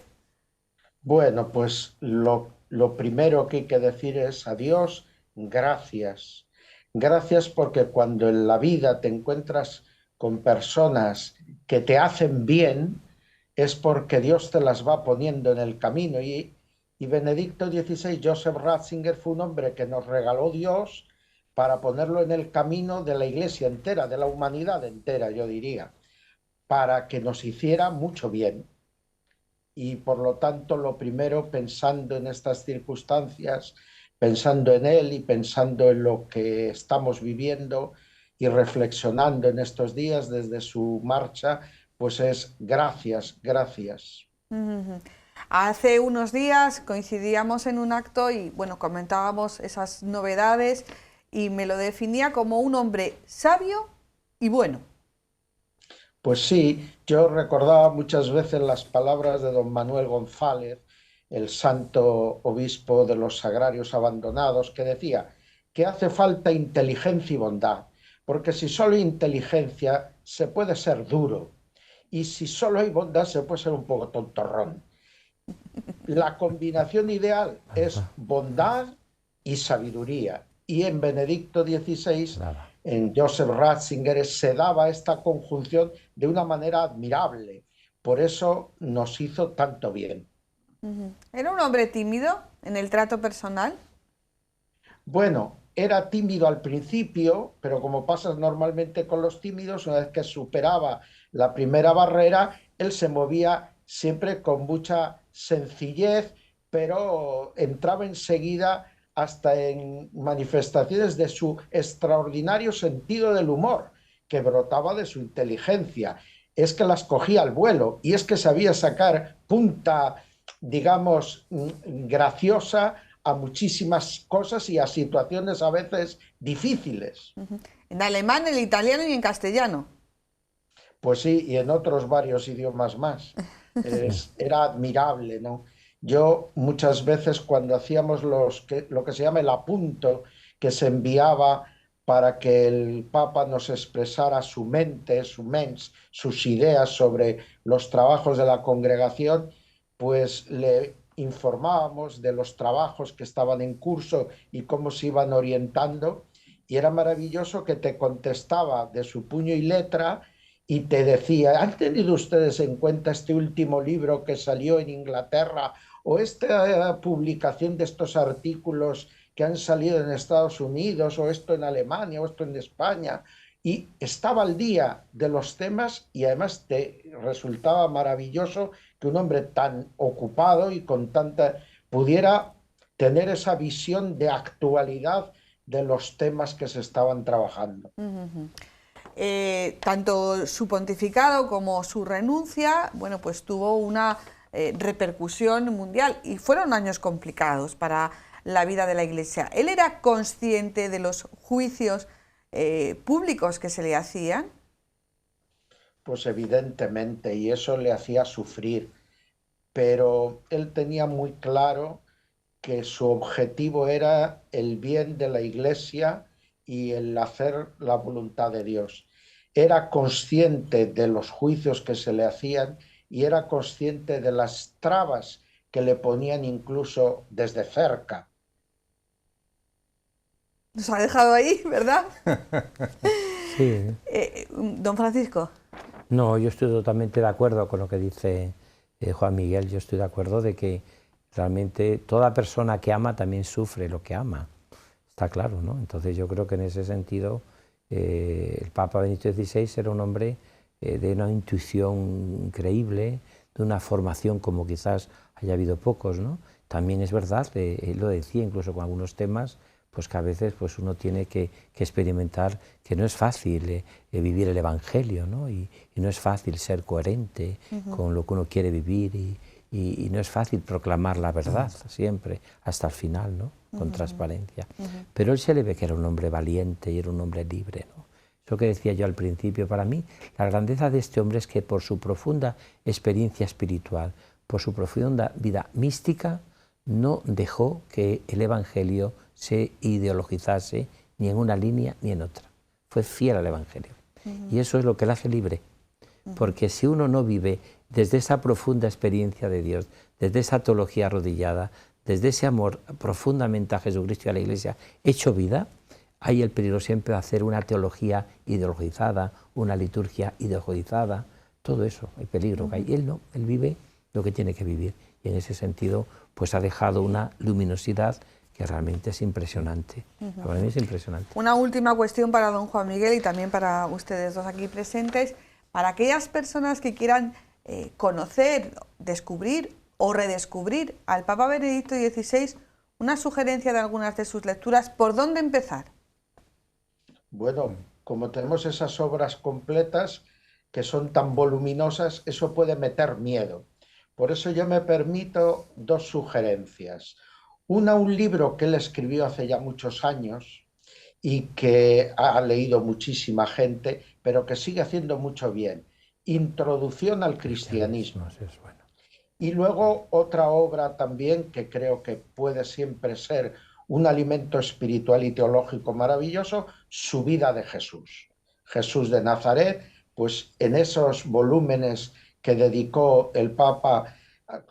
Bueno, pues lo primero que hay que decir es a Dios, gracias. Gracias porque cuando en la vida te encuentras con personas que te hacen bien, es porque Dios te las va poniendo en el camino. Y Benedicto XVI, Joseph Ratzinger, fue un hombre que nos regaló Dios para ponerlo en el camino de la Iglesia entera, de la humanidad entera, yo diría, para que nos hiciera mucho bien. Y por lo tanto, lo primero, pensando en estas circunstancias, pensando en él y pensando en lo que estamos viviendo y reflexionando en estos días desde su marcha, pues es gracias, gracias. Hace unos días coincidíamos en un acto y bueno, comentábamos esas novedades y me lo definía como un hombre sabio y bueno. Pues sí, yo recordaba muchas veces las palabras de don Manuel González, el santo obispo de los Sagrarios Abandonados, que decía que hace falta inteligencia y bondad, porque si solo hay inteligencia se puede ser duro, y si solo hay bondad se puede ser un poco tontorrón. La combinación ideal es bondad y sabiduría, y en Benedicto XVI, en Joseph Ratzinger, se daba esta conjunción de una manera admirable, por eso nos hizo tanto bien. ¿Era un hombre tímido en el trato personal? Bueno, era tímido al principio, pero como pasa normalmente con los tímidos, una vez que superaba la primera barrera, él se movía siempre con mucha sencillez, pero entraba enseguida hasta en manifestaciones de su extraordinario sentido del humor, que brotaba de su inteligencia. Es que las cogía al vuelo y es que sabía sacar punta, digamos, graciosa a muchísimas cosas y a situaciones a veces difíciles. En alemán, en italiano y en castellano. Pues sí, y en otros varios idiomas más. Era admirable, ¿no? Yo muchas veces cuando hacíamos lo que se llama el apunto, que se enviaba para que el Papa nos expresara su mente, su mens, sus ideas sobre los trabajos de la congregación, pues le informábamos de los trabajos que estaban en curso y cómo se iban orientando, y era maravilloso que te contestaba de su puño y letra y te decía, ¿han tenido ustedes en cuenta este último libro que salió en Inglaterra o esta publicación de estos artículos que han salido en Estados Unidos o esto en Alemania o esto en España? Y estaba al día de los temas y además te resultaba maravilloso que un hombre tan ocupado y con tanta pudiera tener esa visión de actualidad de los temas que se estaban trabajando. Tanto su pontificado como su renuncia, bueno, pues tuvo una repercusión mundial y fueron años complicados para la vida de la Iglesia. ¿Él era consciente de los juicios públicos que se le hacían? Pues evidentemente, y eso le hacía sufrir, pero él tenía muy claro que su objetivo era el bien de la Iglesia y el hacer la voluntad de Dios. Era consciente de los juicios que se le hacían y era consciente de las trabas que le ponían incluso desde cerca. Nos ha dejado ahí, ¿verdad? Sí. Don Francisco. No, yo estoy totalmente de acuerdo con lo que dice Juan Miguel. Yo estoy de acuerdo de que realmente toda persona que ama también sufre lo que ama. Está claro, ¿no? Entonces yo creo que en ese sentido el Papa Benedicto XVI era un hombre de una intuición increíble, de una formación como quizás haya habido pocos, ¿no? También es verdad, él lo decía incluso con algunos temas, pues que a veces pues uno tiene que experimentar que no es fácil vivir el Evangelio, ¿no? Y no es fácil ser coherente con lo que uno quiere vivir y no es fácil proclamar la verdad siempre, hasta el final, ¿no? Con transparencia. Pero él se le ve que era un hombre valiente y era un hombre libre, ¿no? Eso que decía yo al principio, para mí, la grandeza de este hombre es que por su profunda experiencia espiritual, por su profunda vida mística, no dejó que el Evangelio se ideologizase ni en una línea ni en otra. Fue fiel al Evangelio. Y eso es lo que le hace libre. Porque si uno no vive desde esa profunda experiencia de Dios, desde esa teología arrodillada, desde ese amor profundamente a Jesucristo y a la Iglesia, hecho vida, hay el peligro siempre de hacer una teología ideologizada, una liturgia ideologizada, todo eso, el peligro que hay. Y él no, él vive lo que tiene que vivir. Y en ese sentido, pues ha dejado una luminosidad que realmente es impresionante. Para mí es impresionante. Una última cuestión para don Juan Miguel y también para ustedes dos aquí presentes. Para aquellas personas que quieran conocer, descubrir o redescubrir al Papa Benedicto XVI, una sugerencia de algunas de sus lecturas, ¿por dónde empezar? Bueno, como tenemos esas obras completas que son tan voluminosas, eso puede meter miedo. Por eso yo me permito dos sugerencias. Una, un libro que él escribió hace ya muchos años y que ha leído muchísima gente, pero que sigue haciendo mucho bien. Introducción al cristianismo. Y luego otra obra también que creo que puede siempre ser un alimento espiritual y teológico maravilloso, Su vida de Jesús. Jesús de Nazaret, pues en esos volúmenes que dedicó el Papa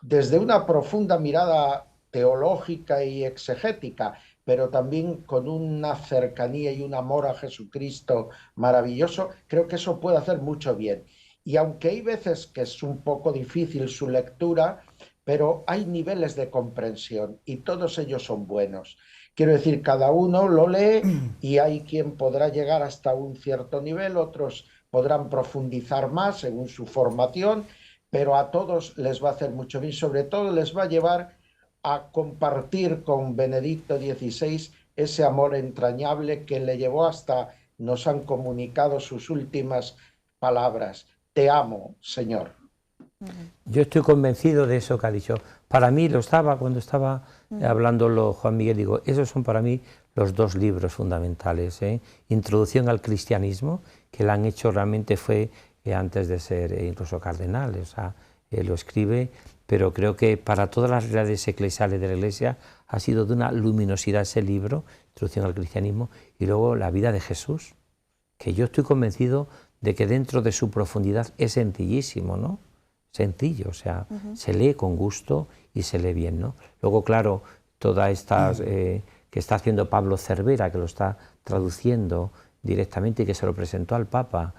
desde una profunda mirada teológica y exegética, pero también con una cercanía y un amor a Jesucristo maravilloso, creo que eso puede hacer mucho bien. Y aunque hay veces que es un poco difícil su lectura, pero hay niveles de comprensión y todos ellos son buenos. Quiero decir, cada uno lo lee y hay quien podrá llegar hasta un cierto nivel, otros podrán profundizar más según su formación, pero a todos les va a hacer mucho bien, sobre todo les va a llevar a compartir con Benedicto XVI ese amor entrañable que le llevó hasta, nos han comunicado sus últimas palabras: te amo, Señor. Yo estoy convencido de eso que ha dicho. Para mí lo estaba, cuando estaba hablándolo Juan Miguel, digo, esos son para mí los dos libros fundamentales. Introducción al cristianismo, que la han hecho realmente fue antes de ser incluso cardenal, o sea, lo escribe, pero creo que para todas las realidades eclesiales de la Iglesia ha sido de una luminosidad ese libro, Introducción al cristianismo, y luego la vida de Jesús, que yo estoy convencido de que dentro de su profundidad es sencillísimo, ¿no? Sencillo, o sea, se lee con gusto y se lee bien, ¿no? Luego, claro, todas estas que está haciendo Pablo Cervera, que lo está traduciendo directamente y que se lo presentó al Papa,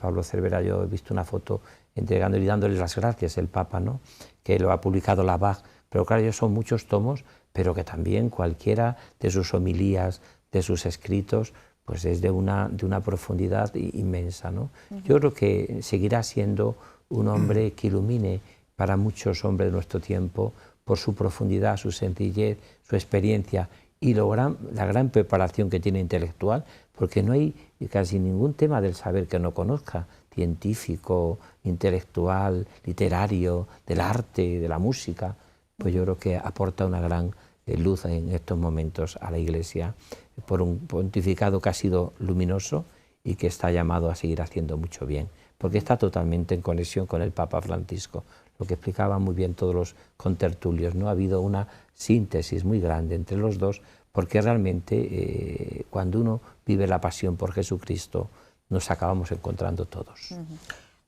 Pablo Cervera, yo he visto una foto entregándole y dándole las gracias el Papa, ¿no? Que lo ha publicado la BAG, pero claro, ellos son muchos tomos, pero que también cualquiera de sus homilías, de sus escritos, pues es de una profundidad inmensa, ¿no? Yo creo que seguirá siendo un hombre que ilumine para muchos hombres de nuestro tiempo por su profundidad, su sencillez, su experiencia y la gran preparación que tiene intelectual, porque no hay casi ningún tema del saber que no conozca, científico, intelectual, literario, del arte, de la música. Pues yo creo que aporta una gran luz en estos momentos a la Iglesia por un pontificado que ha sido luminoso y que está llamado a seguir haciendo mucho bien, porque está totalmente en conexión con el Papa Francisco, lo que explicaban muy bien todos los contertulios, ¿no? Ha habido una síntesis muy grande entre los dos, porque realmente cuando uno vive la pasión por Jesucristo, nos acabamos encontrando todos.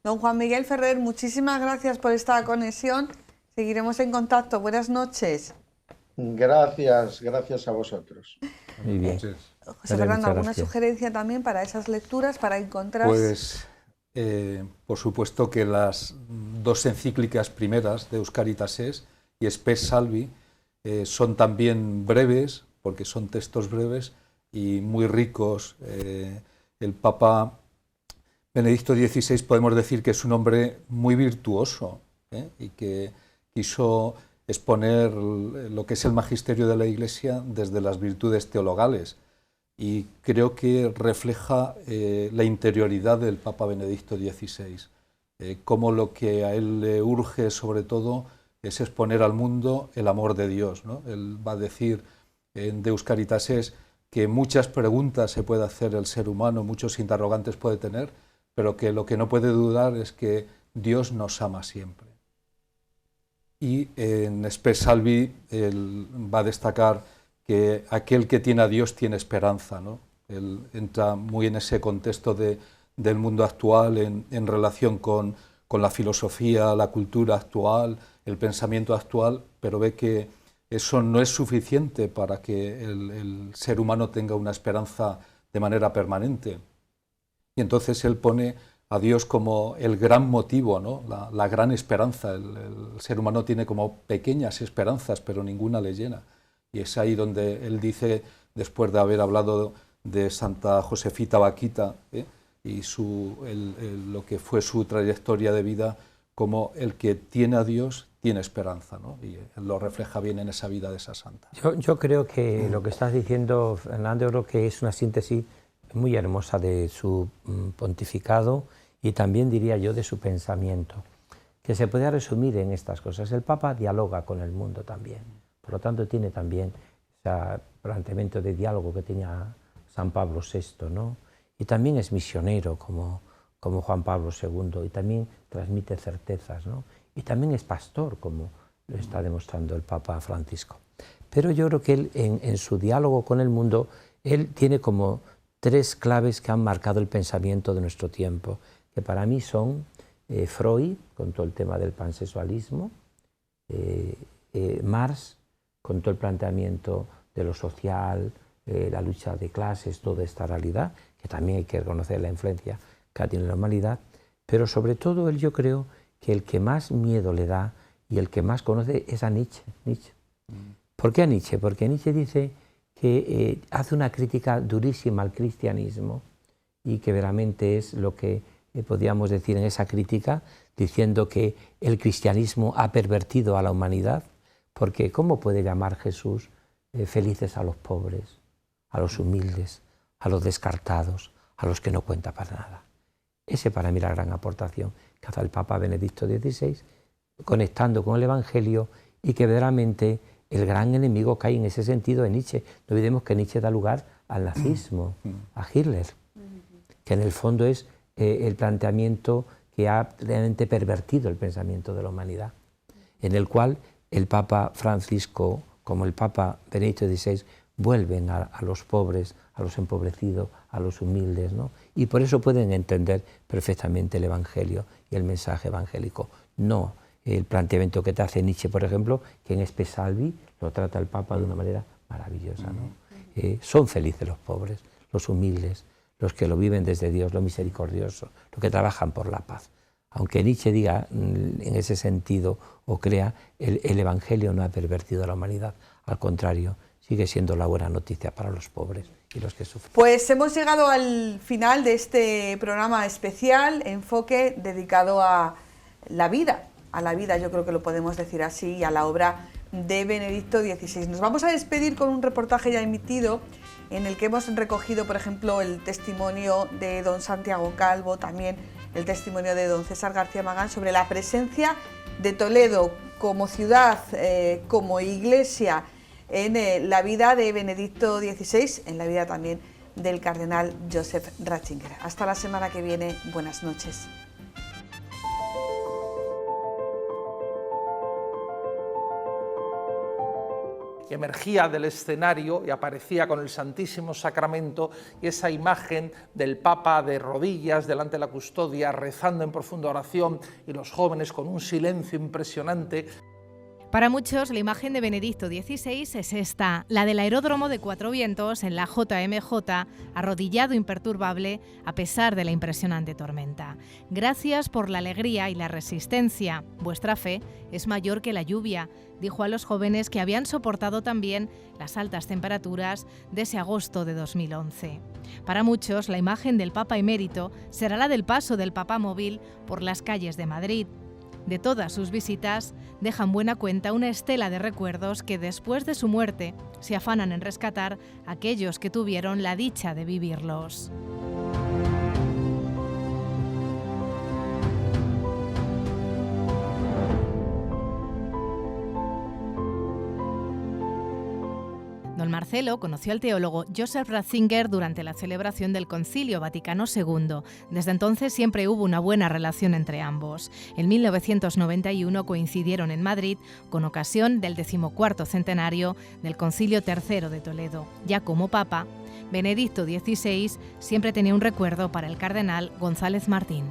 Don Juan Miguel Ferrer, muchísimas gracias por esta conexión. Seguiremos en contacto. Buenas noches. Gracias a vosotros. Muy bien. José Fernando, ¿alguna sugerencia también para esas lecturas, para encontrar? Pues, por supuesto que las dos encíclicas primeras de Deus Caritas Est y Spes Salvi son también breves, porque son textos breves y muy ricos. El Papa Benedicto XVI podemos decir que es un hombre muy virtuoso, y que quiso exponer lo que es el magisterio de la Iglesia desde las virtudes teologales, y creo que refleja la interioridad del Papa Benedicto XVI, como lo que a él le urge sobre todo es exponer al mundo el amor de Dios, ¿no? Él va a decir en Deus Caritas Est que muchas preguntas se puede hacer el ser humano, muchos interrogantes puede tener, pero que lo que no puede dudar es que Dios nos ama siempre. Y en Spes Salvi él va a destacar que aquel que tiene a Dios tiene esperanza, ¿no? Él entra muy en ese contexto del mundo actual, en relación con la filosofía, la cultura actual, el pensamiento actual, pero ve que eso no es suficiente para que el ser humano tenga una esperanza de manera permanente. Y entonces él pone a Dios como el gran motivo, ¿no? La gran esperanza. El ser humano tiene como pequeñas esperanzas, pero ninguna le llena. Y es ahí donde él dice, después de haber hablado de Santa Josefita Vaquita, y lo que fue su trayectoria de vida, como el que tiene a Dios tiene esperanza, ¿no? Y él lo refleja bien en esa vida de esa santa. Yo creo que lo que estás diciendo, Fernando, creo que es una síntesis muy hermosa de su pontificado y también, diría yo, de su pensamiento, que se puede resumir en estas cosas. El Papa dialoga con el mundo también, por lo tanto tiene también ese planteamiento de diálogo que tenía San Pablo VI, ¿no? Y también es misionero como Juan Pablo II, y también transmite certezas, ¿no? Y también es pastor, como lo está demostrando el Papa Francisco. Pero yo creo que él, en su diálogo con el mundo, él tiene como tres claves que han marcado el pensamiento de nuestro tiempo, que para mí son Freud, con todo el tema del pansexualismo, Marx, con todo el planteamiento de lo social, la lucha de clases, toda esta realidad, que también hay que reconocer la influencia que tiene la humanidad, pero sobre todo él, yo creo que el que más miedo le da y el que más conoce es a Nietzsche. ¿Por qué a Nietzsche? Porque Nietzsche dice que hace una crítica durísima al cristianismo, y que verdaderamente es lo que podríamos decir en esa crítica, diciendo que el cristianismo ha pervertido a la humanidad, porque ¿cómo puede llamar Jesús felices a los pobres, a los humildes, a los descartados, a los que no cuentan para nada? Ese para mí es la gran aportación que hace el Papa Benedicto XVI, conectando con el Evangelio, y que verdaderamente el gran enemigo cae en ese sentido de Nietzsche. No olvidemos que Nietzsche da lugar al nazismo, a Hitler, que en el fondo es el planteamiento que ha realmente pervertido el pensamiento de la humanidad, en el cual el Papa Francisco, como el Papa Benedicto XVI, vuelven a los pobres, a los empobrecidos, a los humildes, ¿no? Y por eso pueden entender perfectamente el Evangelio y el mensaje evangélico. No el planteamiento que te hace Nietzsche, por ejemplo, que en Spes Salvi lo trata el Papa de una manera maravillosa, ¿no? Son felices los pobres, los humildes, los que lo viven desde Dios, lo misericordioso, los que trabajan por la paz. Aunque Nietzsche diga en ese sentido o crea, el Evangelio no ha pervertido a la humanidad, al contrario, sigue siendo la buena noticia para los pobres y los que sufren. Pues hemos llegado al final de este programa especial, Enfoque, dedicado a la vida, yo creo que lo podemos decir así, y a la obra de Benedicto XVI. Nos vamos a despedir con un reportaje ya emitido en el que hemos recogido, por ejemplo, el testimonio de don Santiago Calvo, también el testimonio de don César García Magán sobre la presencia de Toledo como ciudad, como iglesia, en la vida de Benedicto XVI, en la vida también del cardenal Joseph Ratzinger. Hasta la semana que viene, buenas noches. Emergía del escenario y aparecía con el Santísimo Sacramento y esa imagen del Papa de rodillas delante de la custodia, rezando en profunda oración, y los jóvenes con un silencio impresionante. Para muchos, la imagen de Benedicto XVI es esta, la del aeródromo de Cuatro Vientos en la JMJ, arrodillado imperturbable a pesar de la impresionante tormenta. Gracias por la alegría y la resistencia. Vuestra fe es mayor que la lluvia, dijo a los jóvenes que habían soportado también las altas temperaturas de ese agosto de 2011. Para muchos, la imagen del Papa emérito será la del paso del Papa móvil por las calles de Madrid. De todas sus visitas, dejan buena cuenta una estela de recuerdos que después de su muerte se afanan en rescatar a aquellos que tuvieron la dicha de vivirlos. Don Marcelo conoció al teólogo Joseph Ratzinger durante la celebración del Concilio Vaticano II. Desde entonces siempre hubo una buena relación entre ambos. En 1991 coincidieron en Madrid con ocasión del 14º centenario del Concilio III de Toledo. Ya como Papa, Benedicto XVI siempre tenía un recuerdo para el cardenal González Martín.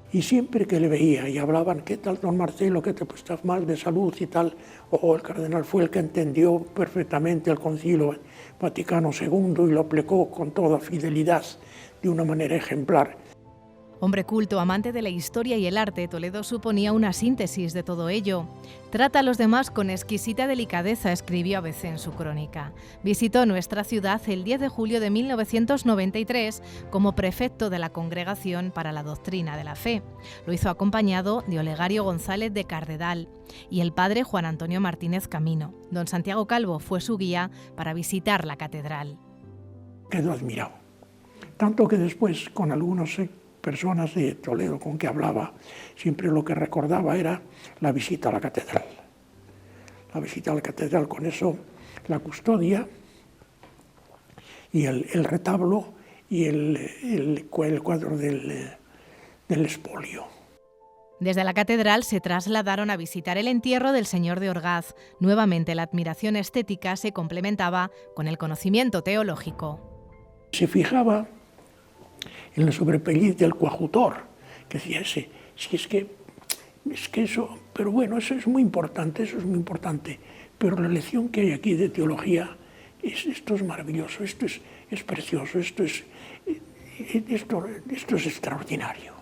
Y siempre que le veía y hablaban, ¿qué tal, don Marcelo? ¿Qué te estás mal de salud y tal? El cardenal fue el que entendió perfectamente el Concilio Vaticano II y lo aplicó con toda fidelidad, de una manera ejemplar. Hombre culto, amante de la historia y el arte, Toledo suponía una síntesis de todo ello. Trata a los demás con exquisita delicadeza, escribió a veces en su crónica. Visitó nuestra ciudad el 10 de julio de 1993 como prefecto de la Congregación para la Doctrina de la Fe. Lo hizo acompañado de Olegario González de Cardedal y el padre Juan Antonio Martínez Camino. Don Santiago Calvo fue su guía para visitar la catedral. Quedó admirado, tanto que después con algunos personas de Toledo con que hablaba, siempre lo que recordaba era la visita a la catedral. La visita a la catedral, con eso la custodia y el retablo y el cuadro del expolio. Desde la catedral se trasladaron a visitar el entierro del señor de Orgaz. Nuevamente la admiración estética se complementaba con el conocimiento teológico. Se fijaba en la sobrepelliz del coadjutor, que decía ese, si es que eso, pero bueno, eso es muy importante, pero la lección que hay aquí de teología, esto es maravilloso, esto es precioso, esto es extraordinario.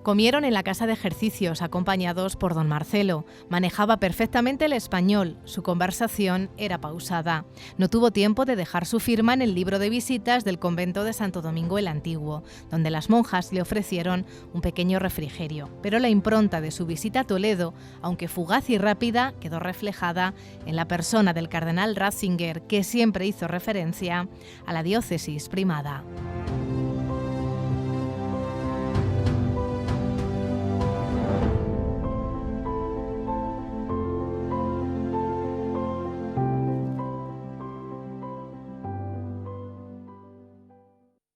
Comieron en la casa de ejercicios acompañados por don Marcelo. Manejaba perfectamente el español, su conversación era pausada. No tuvo tiempo de dejar su firma en el libro de visitas del convento de Santo Domingo el Antiguo, donde las monjas le ofrecieron un pequeño refrigerio. Pero la impronta de su visita a Toledo, aunque fugaz y rápida, quedó reflejada en la persona del cardenal Ratzinger, que siempre hizo referencia a la diócesis primada.